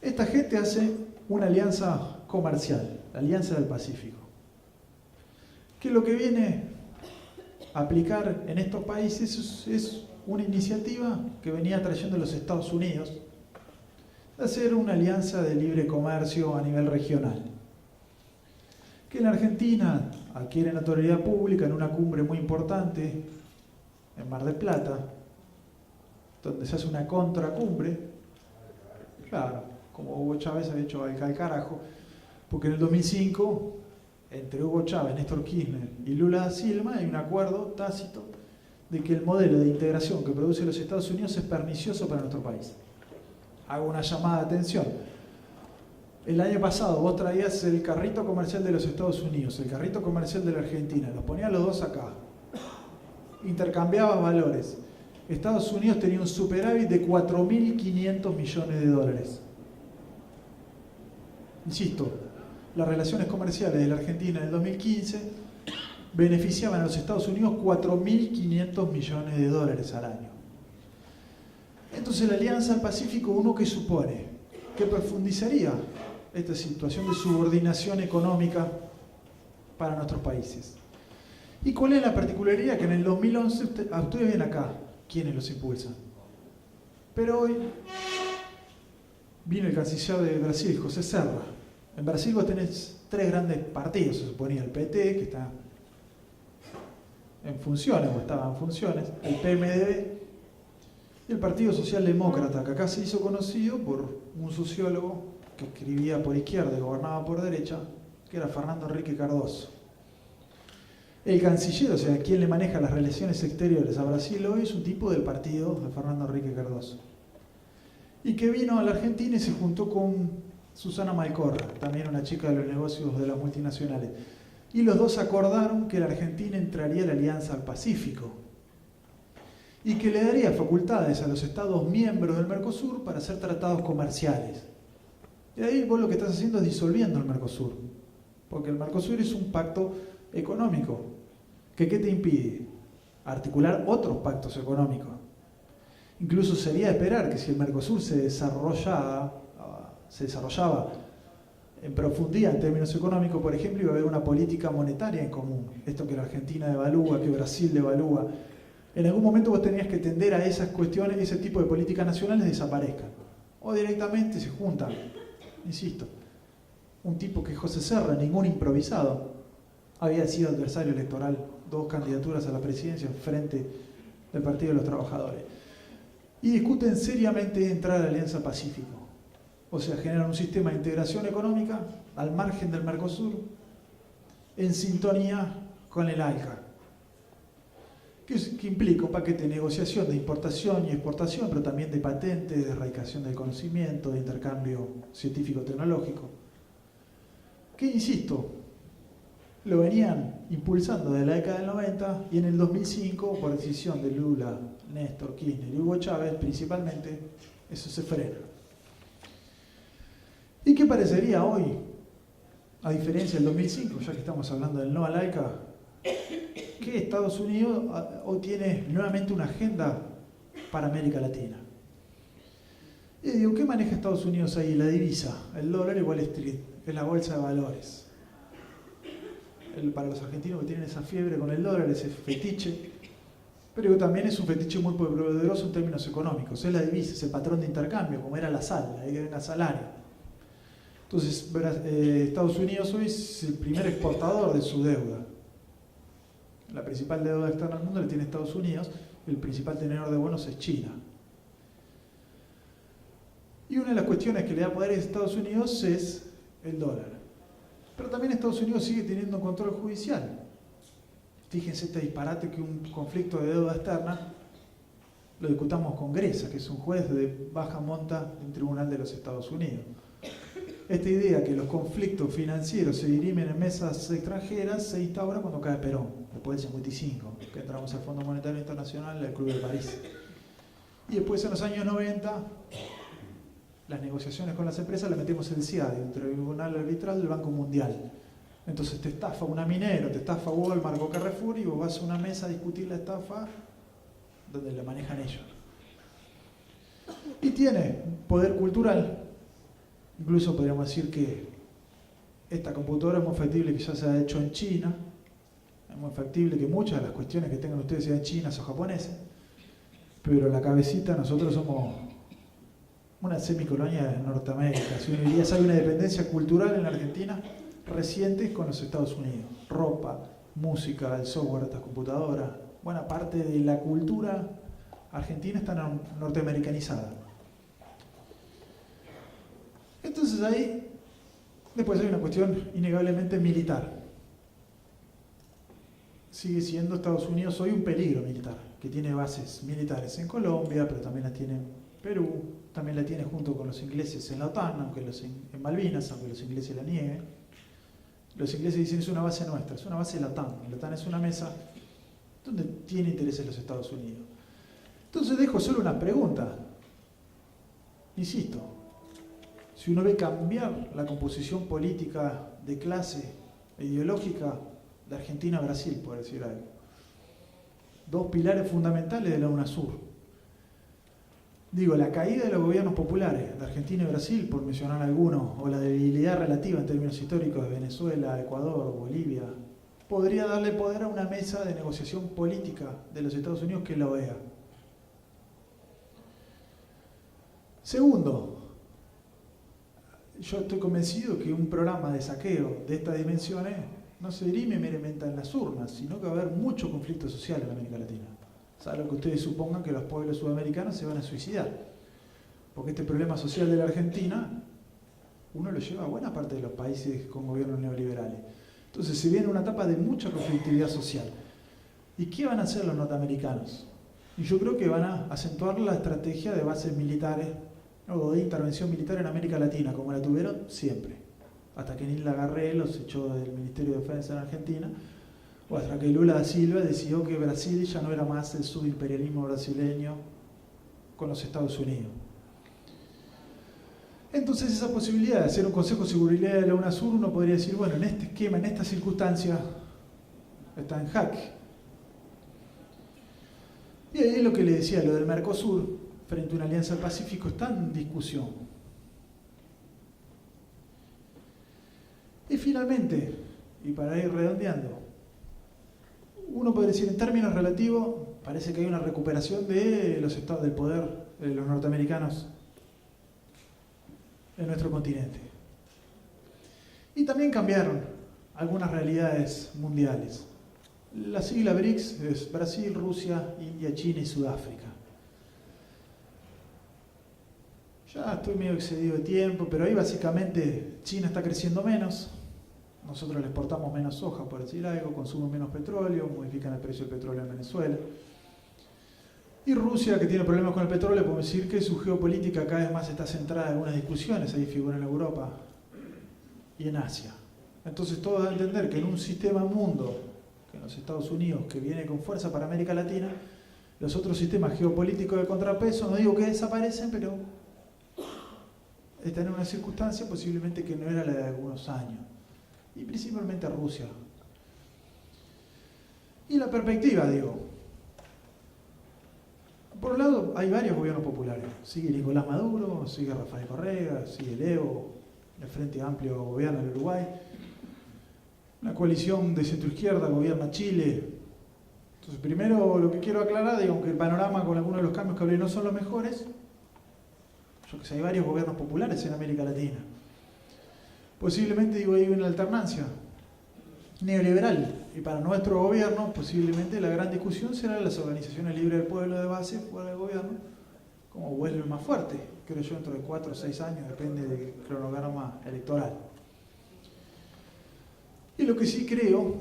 Esta gente hace una alianza comercial, la Alianza del Pacífico, que lo que viene a aplicar en estos países es una iniciativa que venía trayendo los Estados Unidos de hacer una alianza de libre comercio a nivel regional, que en Argentina adquiere notoriedad pública en una cumbre muy importante en Mar del Plata, donde se hace una contracumbre, claro, como Hugo Chávez ha hecho al carajo, porque en el 2005, entre Hugo Chávez, Néstor Kirchner y Lula da Silva, hay un acuerdo tácito de que el modelo de integración que produce los Estados Unidos es pernicioso para nuestro país. Hago una llamada de atención. El año pasado vos traías el carrito comercial de los Estados Unidos, el carrito comercial de la Argentina, los ponías los dos acá. Intercambiabas valores. Estados Unidos tenía un superávit de 4.500 millones de dólares. Insisto, las relaciones comerciales de la Argentina en el 2015 beneficiaban a los Estados Unidos 4.500 millones de dólares al año. Entonces la Alianza del Pacífico, ¿uno qué supone? Que profundizaría esta situación de subordinación económica para nuestros países. ¿Y cuál es la particularidad? Que en el 2011, ustedes ven acá quiénes los impulsan. Pero hoy vino el canciller de Brasil, José Serra. En Brasil vos tenés tres grandes partidos, se suponía: el PT, que está en funciones, o estaba en funciones, el PMDB, y el Partido Socialdemócrata, que acá se hizo conocido por un sociólogo que escribía por izquierda y gobernaba por derecha, que era Fernando Henrique Cardoso. El canciller, o sea, quien le maneja las relaciones exteriores a Brasil hoy, es un tipo del partido de Fernando Henrique Cardoso. Y que vino a la Argentina y se juntó con Susana Malcorra, también una chica de los negocios de las multinacionales. Y los dos acordaron que la Argentina entraría a la Alianza del Pacífico y que le daría facultades a los Estados miembros del Mercosur para hacer tratados comerciales. Y ahí vos lo que estás haciendo es disolviendo el Mercosur, porque el Mercosur es un pacto económico. ¿Qué te impide? Articular otros pactos económicos. Incluso sería esperar que si el Mercosur se desarrollaba en profundidad en términos económicos, por ejemplo, iba a haber una política monetaria en común. Esto que la Argentina devalúa, que Brasil devalúa, en algún momento vos tenías que tender a esas cuestiones, ese tipo de políticas nacionales desaparezcan. O directamente se juntan, insisto, un tipo que es José Serra, ningún improvisado, había sido adversario electoral, 2 candidaturas a la presidencia frente del Partido de los Trabajadores. Y discuten seriamente entrar a la Alianza Pacífico. O sea, generan un sistema de integración económica al margen del Mercosur, en sintonía con el ALCA. Que implica un paquete de negociación de importación y exportación, pero también de patentes, de erradicación del conocimiento, de intercambio científico-tecnológico. Que, insisto, lo venían impulsando desde la década del 90 y en el 2005, por decisión de Lula, Néstor Kirchner y Hugo Chávez, principalmente, eso se frena. ¿Y qué parecería hoy, a diferencia del 2005, ya que estamos hablando del no al ALCA, que Estados Unidos hoy tiene nuevamente una agenda para América Latina? Y digo, ¿qué maneja Estados Unidos ahí? La divisa, el dólar y Wall Street, que es la bolsa de valores. Para los argentinos que tienen esa fiebre con el dólar, ese fetiche, pero también es un fetiche muy poderoso en términos económicos. Es la divisa, ese patrón de intercambio, como era la sal, ahí era salario. Entonces, Estados Unidos hoy es el primer exportador de su deuda. La principal deuda externa al mundo la tiene Estados Unidos, el principal tenedor de bonos es China. Y una de las cuestiones que le da poder a Estados Unidos es el dólar. Pero también Estados Unidos sigue teniendo control judicial. Fíjense este disparate que un conflicto de deuda externa lo discutamos con Gresa, que es un juez de baja monta de un tribunal de los Estados Unidos. Esta idea que los conflictos financieros se dirimen en mesas extranjeras se instaura cuando cae Perón, después del 55, que entramos al Fondo Monetario Internacional y al Club de París. Y después en los años 90, las negociaciones con las empresas las metemos el CIADI, el Tribunal Arbitral del Banco Mundial. Entonces te estafa una minero, te estafa Walmart o Carrefour y vos vas a una mesa a discutir la estafa donde la manejan ellos. Y tiene poder cultural. Incluso podríamos decir que esta computadora es muy factible que ya se haya hecho en China, es muy factible que muchas de las cuestiones que tengan ustedes sean chinas o japonesas, pero la cabecita nosotros somos una semicolonia de Norteamérica. Si uno diría, hay una dependencia cultural en la Argentina reciente con los Estados Unidos. Ropa, música, el software de estas computadoras. Buena parte de la cultura argentina está norteamericanizada. Entonces ahí, después hay una cuestión innegablemente militar. Sigue siendo Estados Unidos hoy un peligro militar, que tiene bases militares en Colombia, pero también la tiene en Perú, también la tiene junto con los ingleses en la OTAN, aunque en Malvinas, aunque los ingleses la nieguen. Los ingleses dicen es una base nuestra, es una base de la OTAN. La OTAN es una mesa donde tiene intereses los Estados Unidos. Entonces dejo solo una pregunta. Insisto, si uno ve cambiar la composición política de clase e ideológica de Argentina a Brasil, por decir algo. 2 pilares fundamentales de la UNASUR. Digo, la caída de los gobiernos populares de Argentina y Brasil, por mencionar algunos, o la debilidad relativa en términos históricos de Venezuela, Ecuador, Bolivia, podría darle poder a una mesa de negociación política de los Estados Unidos que es la OEA. Segundo, yo estoy convencido que un programa de saqueo de estas dimensiones no se dirime meramente en las urnas, sino que va a haber mucho conflicto social en América Latina. Salvo que ustedes supongan que los pueblos sudamericanos se van a suicidar. Porque este problema social de la Argentina, uno lo lleva a buena parte de los países con gobiernos neoliberales. Entonces se viene una etapa de mucha conflictividad social. ¿Y qué van a hacer los norteamericanos? Y yo creo que van a acentuar la estrategia de bases militares o de intervención militar en América Latina, como la tuvieron siempre. Hasta que Nilda Garré los echó del Ministerio de Defensa en Argentina, o hasta que Lula da Silva decidió que Brasil ya no era más el subimperialismo brasileño con los Estados Unidos. Entonces esa posibilidad de hacer un Consejo de Seguridad de la UNASUR, uno podría decir, bueno, en este esquema, en esta circunstancia, está en jaque. Y ahí es lo que le decía, lo del Mercosur, frente a una alianza del Pacífico, está en discusión. Y finalmente, y para ir redondeando, uno puede decir en términos relativos, parece que hay una recuperación de los estados del poder de los norteamericanos en nuestro continente. Y también cambiaron algunas realidades mundiales. La sigla BRICS es Brasil, Rusia, India, China y Sudáfrica. Ya estoy medio excedido de tiempo, pero ahí básicamente China está creciendo menos. Nosotros le exportamos menos soja, por decir algo, consumen menos petróleo, modifican el precio del petróleo en Venezuela. Y Rusia, que tiene problemas con el petróleo, podemos decir que su geopolítica cada vez más está centrada en algunas discusiones, ahí figura en Europa y en Asia. Entonces todo da a entender que en un sistema mundo, que en los Estados Unidos, que viene con fuerza para América Latina, los otros sistemas geopolíticos de contrapeso, no digo que desaparecen, pero están en una circunstancia posiblemente que no era la de algunos años. Y principalmente Rusia. Y la perspectiva, digo. Por un lado, hay varios gobiernos populares. Sigue Nicolás Maduro, sigue Rafael Correa, sigue el Evo, el Frente Amplio gobierna en Uruguay. Una coalición de centroizquierda gobierna Chile. Entonces, primero lo que quiero aclarar, digo, aunque el panorama con algunos de los cambios que hablé no son los mejores, yo que sé, hay varios gobiernos populares en América Latina. Posiblemente, digo, hay una alternancia neoliberal. Y para nuestro gobierno, posiblemente la gran discusión será las organizaciones libres del pueblo de base fuera del gobierno, como vuelve más fuerte, creo yo, dentro de 4 o 6 años, depende del cronograma electoral. Y lo que sí creo,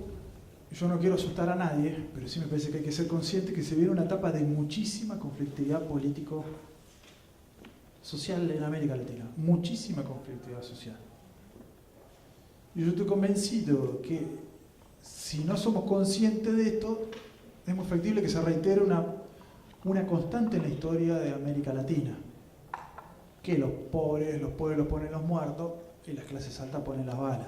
yo no quiero asustar a nadie, pero sí me parece que hay que ser consciente que se viene una etapa de muchísima conflictividad político-social en América Latina. Muchísima conflictividad social. Y yo estoy convencido que si no somos conscientes de esto, es muy factible que se reitere una constante en la historia de América Latina. Que los pobres los ponen los muertos y las clases altas ponen las balas.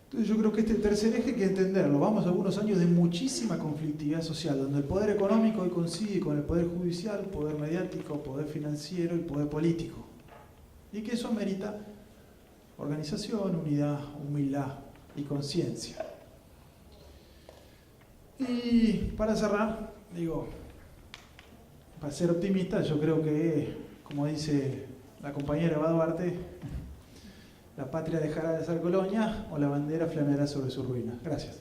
Entonces yo creo que este tercer eje hay que entenderlo. Vamos a algunos años de muchísima conflictividad social, donde el poder económico hoy coincide con el poder judicial, poder mediático, poder financiero y poder político. Y que eso amerita organización, unidad, humildad y conciencia. Y para cerrar, digo, para ser optimista, yo creo que, como dice la compañera Eva Duarte, la patria dejará de ser colonia o la bandera flameará sobre sus ruinas. Gracias.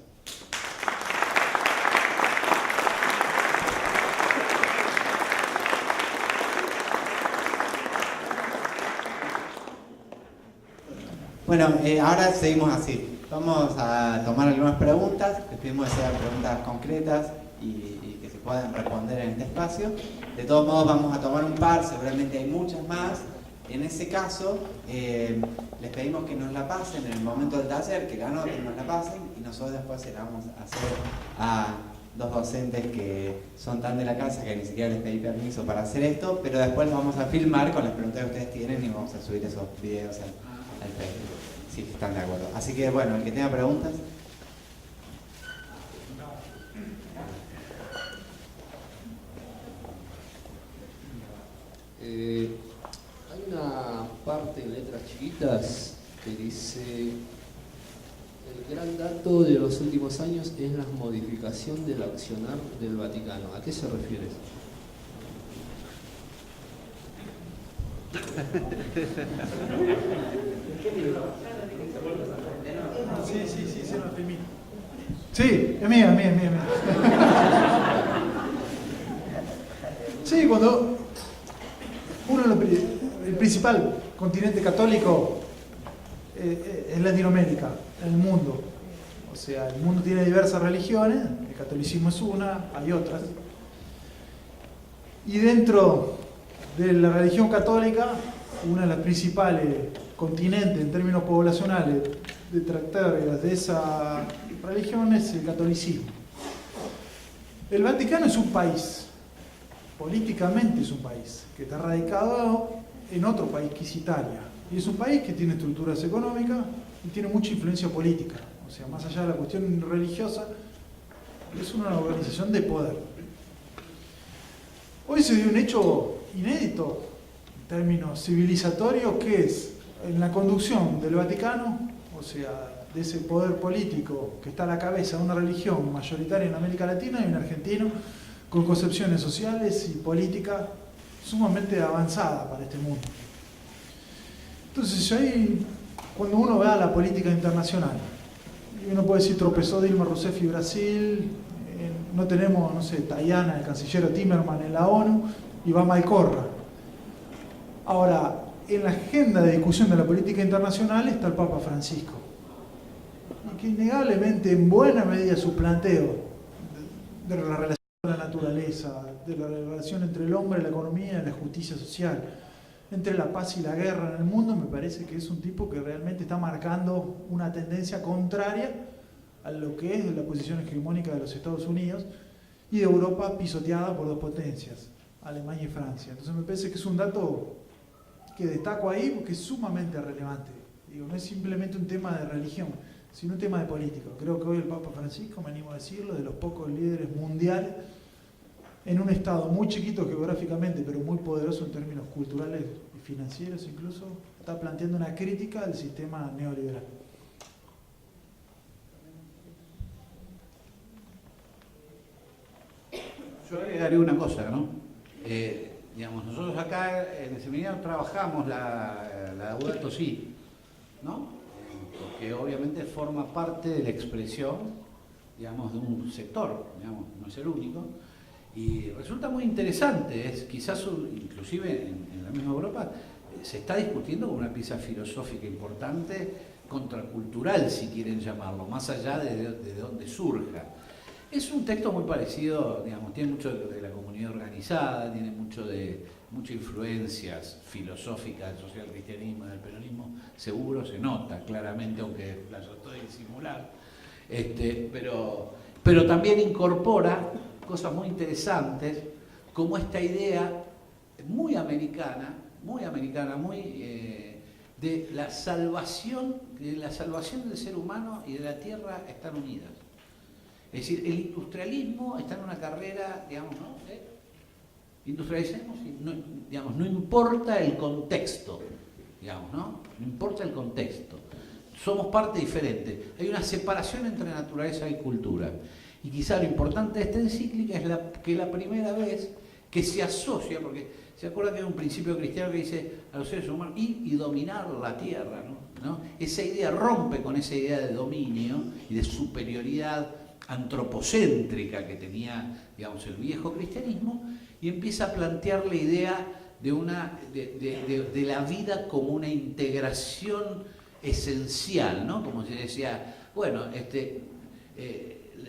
Bueno, ahora seguimos así. Vamos a tomar algunas preguntas. Les pedimos que sean preguntas concretas y que se puedan responder en este espacio. De todos modos vamos a tomar un par, seguramente hay muchas más. En ese caso, les pedimos que nos la pasen en el momento del taller, que la anoten, nos la pasen, y nosotros después se la vamos a hacer a dos docentes que son tan de la casa que ni siquiera les pedí permiso para hacer esto, pero después lo vamos a filmar con las preguntas que ustedes tienen y vamos a subir esos videos al Facebook, si están de acuerdo. Así que bueno, el que tenga preguntas. Hay una parte en letras chiquitas que dice: el gran dato de los últimos años es la modificación del accionar del Vaticano. ¿A qué se refiere eso? Sí, se lo termino. Sí, es mía. Sí, cuando el principal continente católico es Latinoamérica, el mundo. O sea, el mundo tiene diversas religiones, el catolicismo es una, hay otras. Y dentro de la religión católica, una de las principales continentes en términos poblacionales detractores de esa religión es el catolicismo. El Vaticano es un país, políticamente es un país, que está radicado en otro país, que es Italia. Y es un país que tiene estructuras económicas y tiene mucha influencia política. O sea, más allá de la cuestión religiosa, es una organización de poder. Hoy se dio un hecho inédito en términos civilizatorios, que es en la conducción del Vaticano, o sea, de ese poder político que está a la cabeza de una religión mayoritaria en América Latina, y un argentino con concepciones sociales y políticas sumamente avanzadas para este mundo. Entonces ahí, cuando uno ve a la política internacional, y uno puede decir tropezó Dilma Rousseff y Brasil, no tenemos, no sé, Tajana, el canciller Timerman en la ONU, y va Malcorra. Ahora, en la agenda de discusión de la política internacional está el Papa Francisco, y que innegablemente en buena medida su planteo de la relación con la naturaleza, de la relación entre el hombre, la economía y la justicia social, entre la paz y la guerra en el mundo, me parece que es un tipo que realmente está marcando una tendencia contraria a lo que es la posición hegemónica de los Estados Unidos y de Europa pisoteada por dos potencias, Alemania y Francia. Entonces me parece que es un dato que destaco ahí porque es sumamente relevante. Digo, no es simplemente un tema de religión, sino un tema de política. Creo que hoy el Papa Francisco, me animo a decirlo, de los pocos líderes mundiales en un estado muy chiquito geográficamente, pero muy poderoso en términos culturales y financieros incluso, está planteando una crítica al sistema neoliberal. Yo agregaría una cosa, ¿no? Digamos, nosotros acá en el seminario trabajamos la Laudato Si, ¿no? Porque obviamente forma parte de la expresión, digamos, de un sector, digamos, no es el único, y resulta muy interesante, es quizás inclusive en la misma Europa se está discutiendo con una pieza filosófica importante, contracultural si quieren llamarlo, más allá de dónde surja. Es un texto muy parecido, digamos, tiene mucho de la comunidad organizada, tiene muchas influencias filosóficas del social cristianismo, del peronismo, seguro se nota claramente, aunque la trató de disimular, pero también incorpora cosas muy interesantes, como esta idea muy americana, de la salvación del ser humano y de la tierra están unidas. Es decir, el industrialismo está en una carrera, digamos, ¿no? Industrialicemos, digamos, no importa el contexto, digamos, ¿no? No importa el contexto. Somos parte diferente. Hay una separación entre naturaleza y cultura. Y quizá lo importante de esta encíclica es que la primera vez que se asocia, porque se acuerda que hay un principio cristiano que dice a los seres humanos y dominar la tierra, ¿no? Esa idea rompe con esa idea de dominio y de superioridad antropocéntrica que tenía, digamos, el viejo cristianismo, y empieza a plantear la idea de la vida como una integración esencial, ¿no? Como se decía, bueno,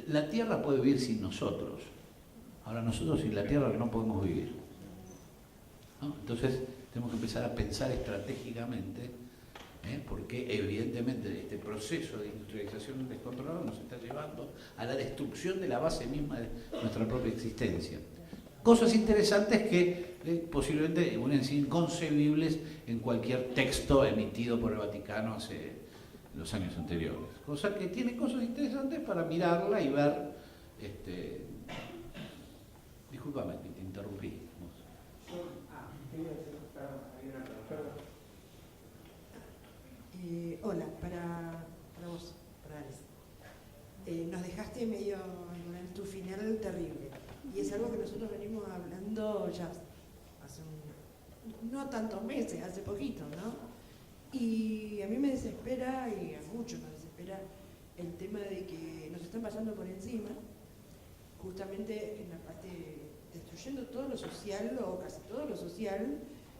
la tierra puede vivir sin nosotros, ahora nosotros sin la tierra no podemos vivir, ¿no? Entonces tenemos que empezar a pensar estratégicamente, porque evidentemente este proceso de industrialización descontrolada nos está llevando a la destrucción de la base misma de nuestra propia existencia. Cosas interesantes que posiblemente pueden ser inconcebibles en cualquier texto emitido por el Vaticano hace los años anteriores. Cosas que tienen cosas interesantes para mirarla y ver. Discúlpame que te interrumpí. Hola, para vos, para Alex. Nos dejaste medio en tu final terrible. Y es algo que nosotros venimos hablando ya hace no tantos meses, hace poquito, ¿no? Y a mí me desespera, y a muchos nos desespera, el tema de que nos están pasando por encima, justamente en la parte, destruyendo todo lo social, o casi todo lo social,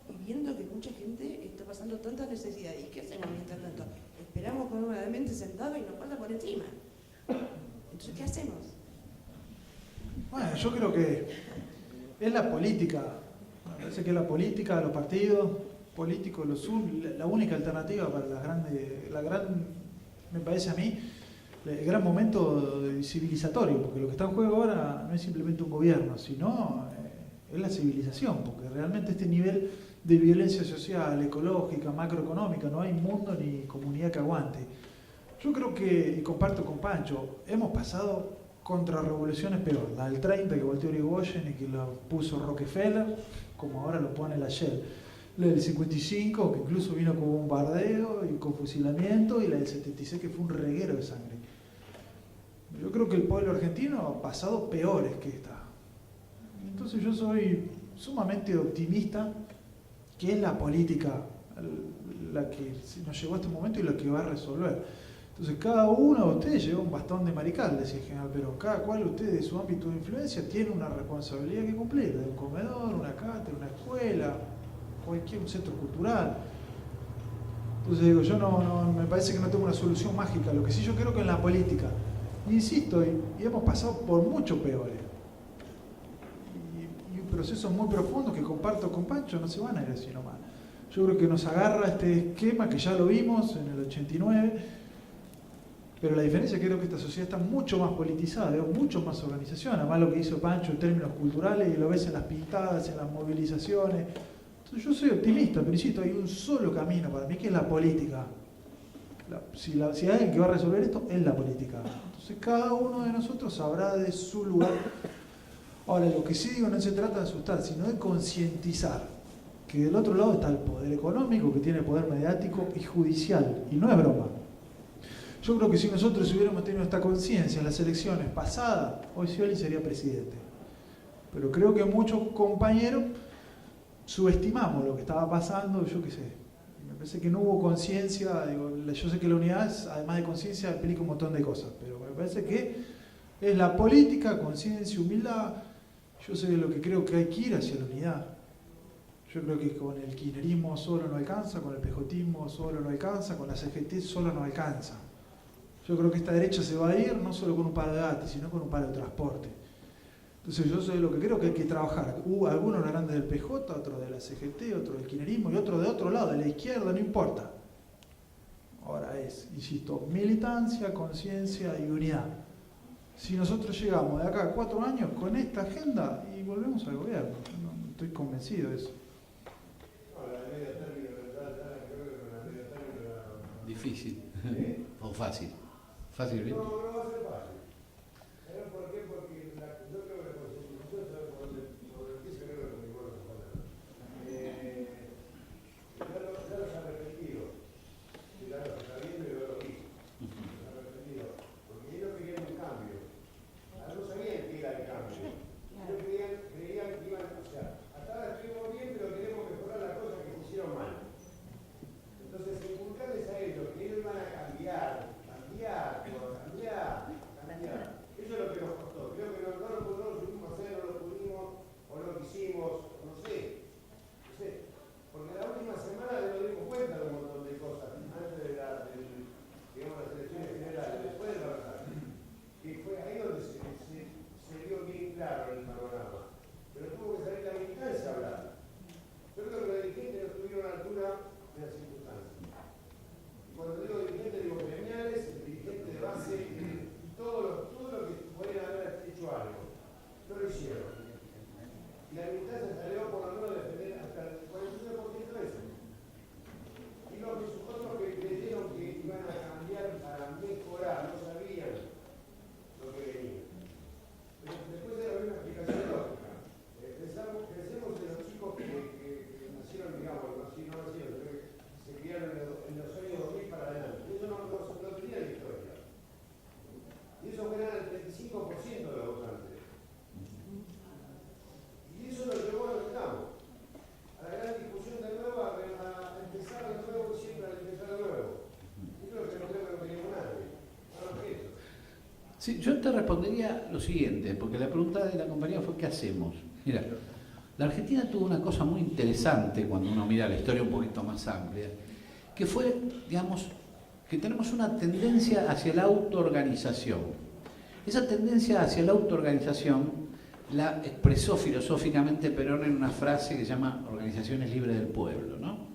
y viendo que mucha gente está pasando tantas necesidades. ¿Y qué hacemos mientras tanto? Esperamos cómodamente sentados y nos pasa por encima. Entonces, ¿qué hacemos? Bueno, yo creo que es la política. Me parece que es la política, los partidos políticos, la única alternativa para me parece a mí, el gran momento civilizatorio, porque lo que está en juego ahora no es simplemente un gobierno, sino es la civilización, porque realmente este nivel de violencia social, ecológica, macroeconómica, no hay mundo ni comunidad que aguante. Yo creo que, y comparto con Pancho, hemos pasado contrarrevoluciones peor, la del 30 que volteó Irigoyen y que lo puso Rockefeller, como ahora lo pone la Shell, la del 55 que incluso vino con bombardeo y con fusilamiento, y la del 76 que fue un reguero de sangre. Yo creo que el pueblo argentino ha pasado peores que esta. Entonces yo soy sumamente optimista, que es la política la que nos llevó a este momento y la que va a resolver. Entonces cada uno de ustedes lleva un bastón de marical, decía el general Perón. Cada cual de ustedes de su ámbito de influencia tiene una responsabilidad que cumplir, de un comedor, una cátedra, una escuela, cualquier centro cultural. Entonces digo, yo no me parece que no tengo una solución mágica. Lo que sí yo creo que en la política, insisto, y hemos pasado por mucho peores. Y procesos muy profundos que comparto con Pancho no se van a ir así nomás. Yo creo que nos agarra este esquema que ya lo vimos en el 89, pero la diferencia es que creo que esta sociedad está mucho más politizada, veo mucho más organización, además lo que hizo Pancho en términos culturales, y lo ves en las pintadas, en las movilizaciones. Entonces yo soy optimista, pero insisto, hay un solo camino para mí, que es la política. Si hay alguien que va a resolver esto, es la política. Entonces cada uno de nosotros sabrá de su lugar. Ahora, lo que sí digo, no se trata de asustar, sino de concientizar que del otro lado está el poder económico, que tiene poder mediático y judicial, y no es broma. Yo creo que si nosotros hubiéramos tenido esta conciencia en las elecciones pasadas, hoy Scioli sería presidente. Pero creo que muchos compañeros subestimamos lo que estaba pasando, yo qué sé. Me parece que no hubo conciencia, yo sé que la unidad, además de conciencia, explica un montón de cosas, pero me parece que es la política, conciencia, humildad. Yo sé lo que creo que hay que ir hacia la unidad. Yo creo que con el kirchnerismo solo no alcanza, con el pejotismo solo no alcanza, con la CGT solo no alcanza. Yo creo que esta derecha se va a ir no solo con un paro de gatos, sino con un paro de transporte. Entonces yo sé lo que creo que hay que trabajar. Algunos hablarán del PJ, otros de la CGT, otros del kirchnerismo y otros de otro lado, de la izquierda, no importa. Ahora es, insisto, militancia, conciencia y unidad. Si nosotros llegamos de acá a 4 años con esta agenda y volvemos al gobierno, no estoy convencido de eso. Difícil. O fácil. Fácil, ¿bien? No va a ser fácil. ¿Sabes por qué? Porque yo creo que la Constitución, sobre el que se creo que mi pueblo ya los ha arrepentido. Ya los está viendo y lo hizo. Los ha arrepentido. Porque ellos querían un cambio. No sabían qué era el cambio. Ellos creían que iban, o sea, hasta ahora estuvimos bien, pero queremos mejorar las cosas que se hicieron mal. Entonces, inculcarles a ellos que ellos van a cambiar. Eso es lo que nos costó. Creo que no lo pudimos hacer, no lo pudimos, o no lo quisimos, no sé. Porque la última semana nos dimos cuenta de un montón de cosas, antes de las elecciones generales, después de la verdad. Y fue ahí donde se vio bien claro el panorama. Pero tuvo que salir la militancia a hablar. Yo creo que los dirigentes no estuvieron a la altura de las circunstancias. Y cuando digo dirigentes, digo gremiales, dirigentes de base, todo lo que pueden haber hecho algo. No lo hicieron. Y la militancia salió por lo menos a defender hasta el 49% de eso. Y los otros que creyeron que iban a cambiar para mejorar, no sabían lo que venía. Pero después de la misma explicación lógica. Pensemos en los chicos que nacieron, digamos, no nacieron, pero que se criaron en los años 2000 para adelante. Eso no tenía la historia. Y eso eran el 35% de los votantes. Y eso lo llevó a lo que estamos. A la gran discusión de nuevo, a empezar de nuevo, siempre a empezar de nuevo. Eso es lo que no creo que no teníamos nadie. No que eso. Sí, yo te respondería lo siguiente, porque la pregunta de la compañía fue ¿qué hacemos? Mira, la Argentina tuvo una cosa muy interesante cuando uno mira la historia un poquito más amplia, que fue, digamos, que tenemos una tendencia hacia la autoorganización. Esa tendencia hacia la autoorganización la expresó filosóficamente Perón en una frase que se llama Organizaciones Libres del Pueblo, ¿no?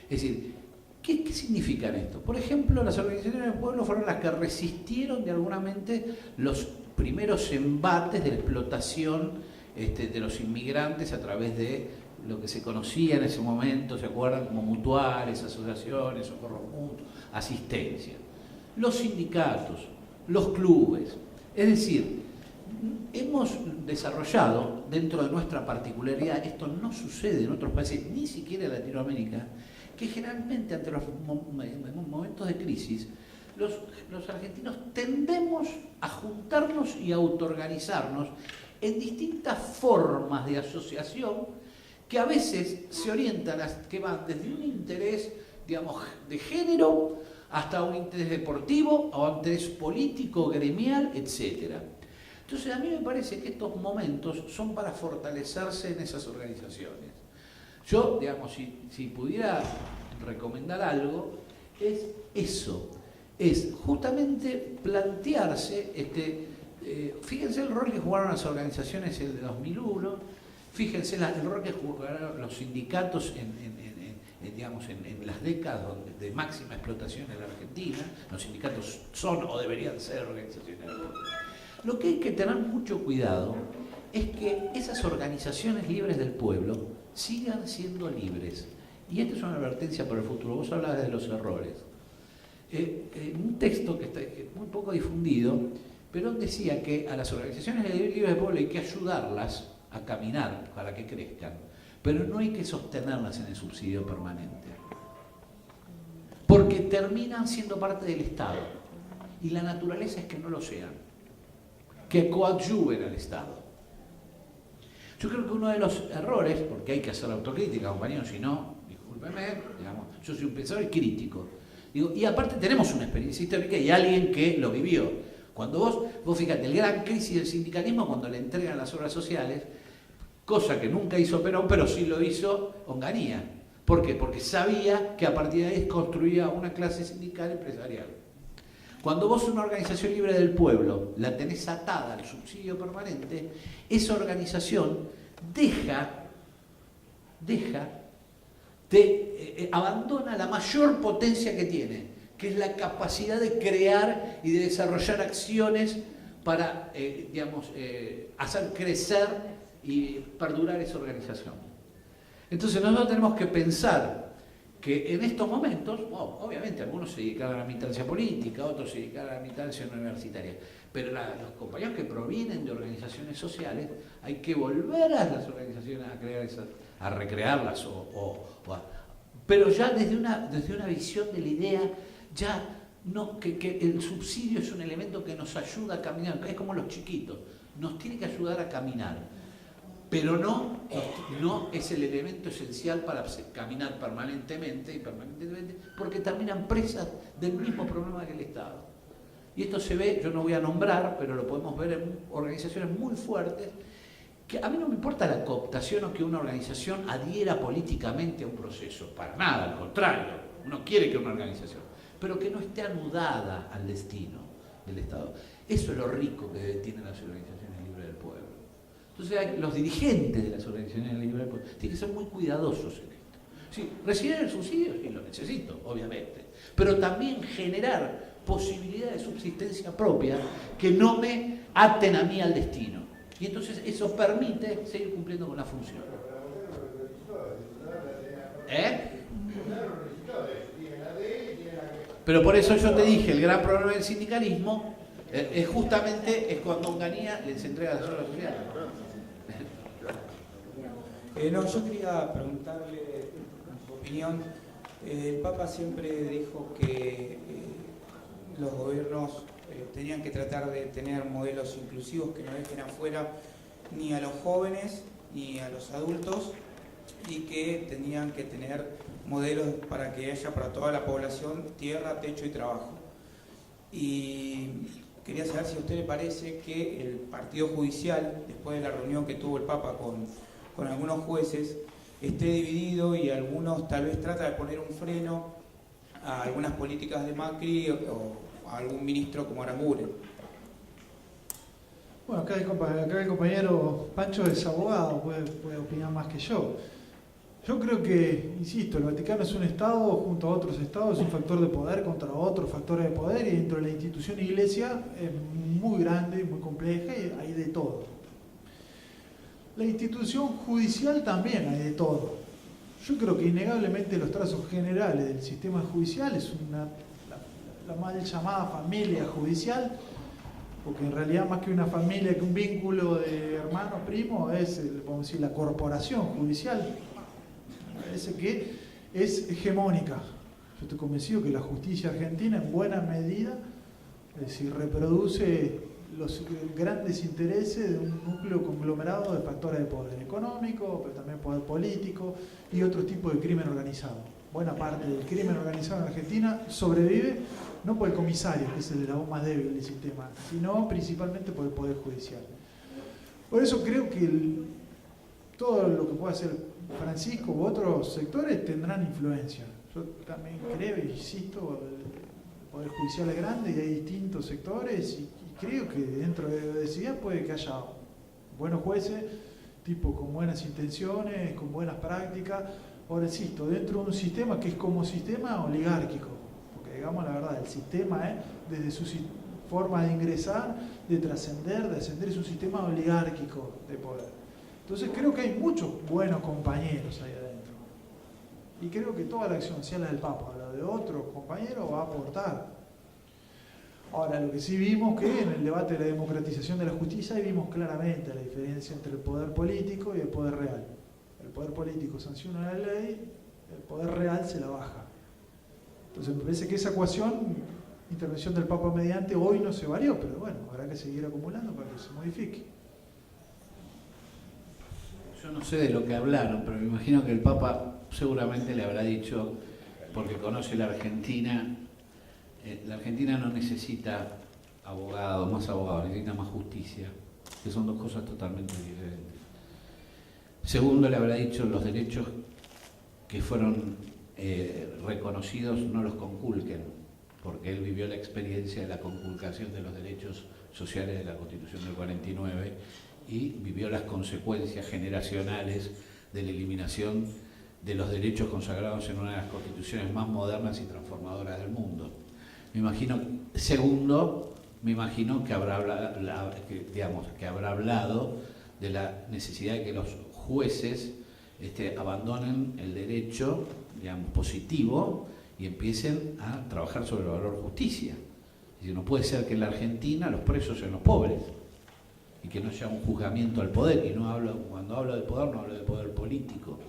Es decir, ¿qué significan esto? Por ejemplo, las organizaciones del pueblo fueron las que resistieron de alguna mente los primeros embates de la explotación de los inmigrantes a través de lo que se conocía en ese momento, ¿se acuerdan? Como mutuales, asociaciones, socorros mutuos, asistencia. Los sindicatos, los clubes, es decir, hemos desarrollado dentro de nuestra particularidad, esto no sucede en otros países, ni siquiera en Latinoamérica, que generalmente ante los momentos de crisis, los argentinos tendemos a juntarnos y a autoorganizarnos en distintas formas de asociación que a veces se orientan, que van desde un interés, digamos, de género hasta un interés deportivo o un interés político, gremial, etc. Entonces a mí me parece que estos momentos son para fortalecerse en esas organizaciones. Yo, digamos, si pudiera recomendar algo, es eso, es justamente plantearse, fíjense el rol que jugaron las organizaciones en el 2001, fíjense el rol que jugaron los sindicatos digamos, en las décadas de máxima explotación en la Argentina. Los sindicatos son o deberían ser organizaciones. Lo que hay que tener mucho cuidado es que esas organizaciones libres del pueblo sigan siendo libres. Y esta es una advertencia para el futuro. Vos hablabas de los errores. Un texto que está muy poco difundido, Perón decía que a las organizaciones libres del pueblo hay que ayudarlas a caminar para que crezcan, pero no hay que sostenerlas en el subsidio permanente, porque terminan siendo parte del Estado, y la naturaleza es que no lo sean, que coadyuven al Estado. Yo creo que uno de los errores, porque hay que hacer la autocrítica, compañeros, si no, discúlpeme, digamos, yo soy un pensador crítico, digo, y aparte tenemos una experiencia histórica y alguien que lo vivió. Cuando vos fíjate, el gran crisis del sindicalismo cuando le entregan las obras sociales, cosa que nunca hizo Perón, pero sí lo hizo Onganía. ¿Por qué? Porque sabía que a partir de ahí construía una clase sindical empresarial. Cuando vos una organización libre del pueblo la tenés atada al subsidio permanente, esa organización abandona la mayor potencia que tiene, que es la capacidad de crear y de desarrollar acciones para, hacer crecer y perdurar esa organización. Entonces nosotros tenemos que pensar que en estos momentos, obviamente algunos se dedican a la militancia política, otros se dedican a la militancia universitaria, pero los compañeros que provienen de organizaciones sociales, hay que volver a las organizaciones a crear esas, a recrearlas, pero ya desde una visión de la idea, ya no, que el subsidio es un elemento que nos ayuda a caminar, es como los chiquitos, nos tiene que ayudar a caminar, pero no es el elemento esencial para caminar permanentemente, porque terminan presas del mismo problema que el Estado. Y esto se ve, yo no voy a nombrar, pero lo podemos ver en organizaciones muy fuertes, que a mí no me importa la cooptación o que una organización adhiera políticamente a un proceso, para nada, al contrario, uno quiere que una organización, pero que no esté anudada al destino del Estado. Eso es lo rico que tienen las organizaciones libres del pueblo. Entonces los dirigentes de las organizaciones libres del pueblo tienen que ser muy cuidadosos en esto. Sí, recibir el subsidio, y lo necesito, obviamente, pero también generar posibilidades de subsistencia propia que no me aten a mí al destino. Y entonces eso permite seguir cumpliendo con la función. Pero por eso yo te dije, el gran problema del sindicalismo es justamente cuando Onganía les entrega las obras sociales. Yo quería preguntarle su opinión. El Papa siempre dijo que los gobiernos tenían que tratar de tener modelos inclusivos que no dejen afuera ni a los jóvenes ni a los adultos, y que tenían que tener modelos para que haya para toda la población tierra, techo y trabajo. Y quería saber si a usted le parece que el partido judicial, después de la reunión que tuvo el Papa con algunos jueces, esté dividido y algunos tal vez trata de poner un freno a algunas políticas de Macri o a algún ministro como Aranguren. Bueno, acá el compañero Pancho es abogado, puede opinar más que yo. Yo creo que, insisto, el Vaticano es un Estado junto a otros Estados, es un factor de poder contra otros factores de poder, y dentro de la institución Iglesia es muy grande, muy compleja, y hay de todo. La institución judicial también hay de todo. Yo creo que innegablemente los trazos generales del sistema judicial es la mal llamada familia judicial, porque en realidad más que una familia, que un vínculo de hermanos, primos, es, vamos a decir, la corporación judicial. Me parece que es hegemónica. Yo estoy convencido que la justicia argentina en buena medida, es decir, reproduce los grandes intereses de un núcleo conglomerado de factores de poder económico, pero también poder político y otro tipo de crimen organizado. Buena parte del crimen organizado en Argentina sobrevive no por el comisario, que es el eslabón más débil del sistema, sino principalmente por el Poder Judicial. Por eso creo que todo lo que pueda hacer Francisco u otros sectores tendrán influencia. Yo también creo, e insisto, el Poder Judicial es grande y hay distintos sectores y creo que dentro de esa puede que haya buenos jueces, tipo con buenas intenciones, con buenas prácticas. Ahora insisto, dentro de un sistema que es como sistema oligárquico, porque digamos la verdad, el sistema desde su forma de ingresar, de trascender, de ascender, es un sistema oligárquico de poder. Entonces creo que hay muchos buenos compañeros ahí adentro. Y creo que toda la acción, sea la del Papa o la de otros compañeros, va a aportar. Ahora, lo que sí vimos que en el debate de la democratización de la justicia, ahí vimos claramente la diferencia entre el poder político y el poder real. El poder político sanciona la ley, el poder real se la baja. Entonces me parece que esa ecuación, intervención del Papa mediante, hoy no se varió, pero bueno, habrá que seguir acumulando para que se modifique. Yo no sé de lo que hablaron, pero me imagino que el Papa seguramente le habrá dicho, porque conoce la Argentina no necesita abogados, necesita más justicia, que son dos cosas totalmente diferentes. Segundo, le habrá dicho los derechos que fueron reconocidos no los conculquen, porque él vivió la experiencia de la conculcación de los derechos sociales de la Constitución del 49 y vivió las consecuencias generacionales de la eliminación de los derechos consagrados en una de las constituciones más modernas y transformadoras del mundo. Segundo, me imagino que habrá hablado de la necesidad de que los jueces abandonen el derecho, positivo y empiecen a trabajar sobre el valor justicia. Es decir, no puede ser que en la Argentina los presos sean los pobres y que no haya un juzgamiento al poder. Y cuando hablo de poder, no hablo de poder político.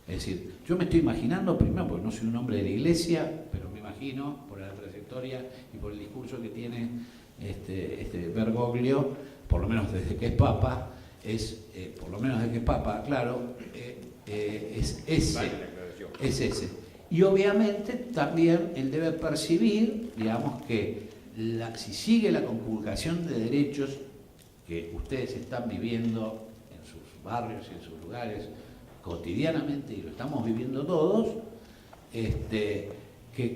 Es decir, yo me estoy imaginando, primero porque no soy un hombre de la Iglesia, pero me imagino, por la trayectoria y por el discurso que tiene Bergoglio, por lo menos desde que es Papa, es ese. Y obviamente también él debe percibir, que si sigue la conculcación de derechos que ustedes están viviendo en sus barrios y en sus lugares cotidianamente, y lo estamos viviendo todos, que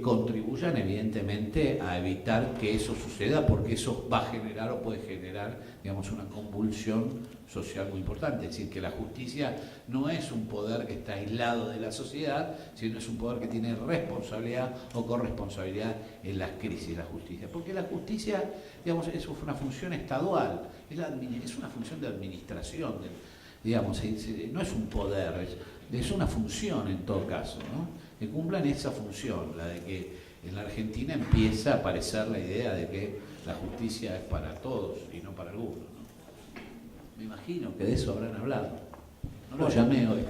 contribuyan evidentemente a evitar que eso suceda, porque eso va a generar o puede generar, una convulsión social muy importante. Es decir, que la justicia no es un poder que está aislado de la sociedad, sino es un poder que tiene responsabilidad o corresponsabilidad en las crisis, la justicia. Porque la justicia, eso fue una función estadual, es una función de administración, no es un poder, es una función en todo caso, ¿no? Que cumplan esa función, la de que en la Argentina empieza a aparecer la idea de que la justicia es para todos y no para algunos, ¿no? Me imagino que de eso habrán hablado. No lo llamé hoy.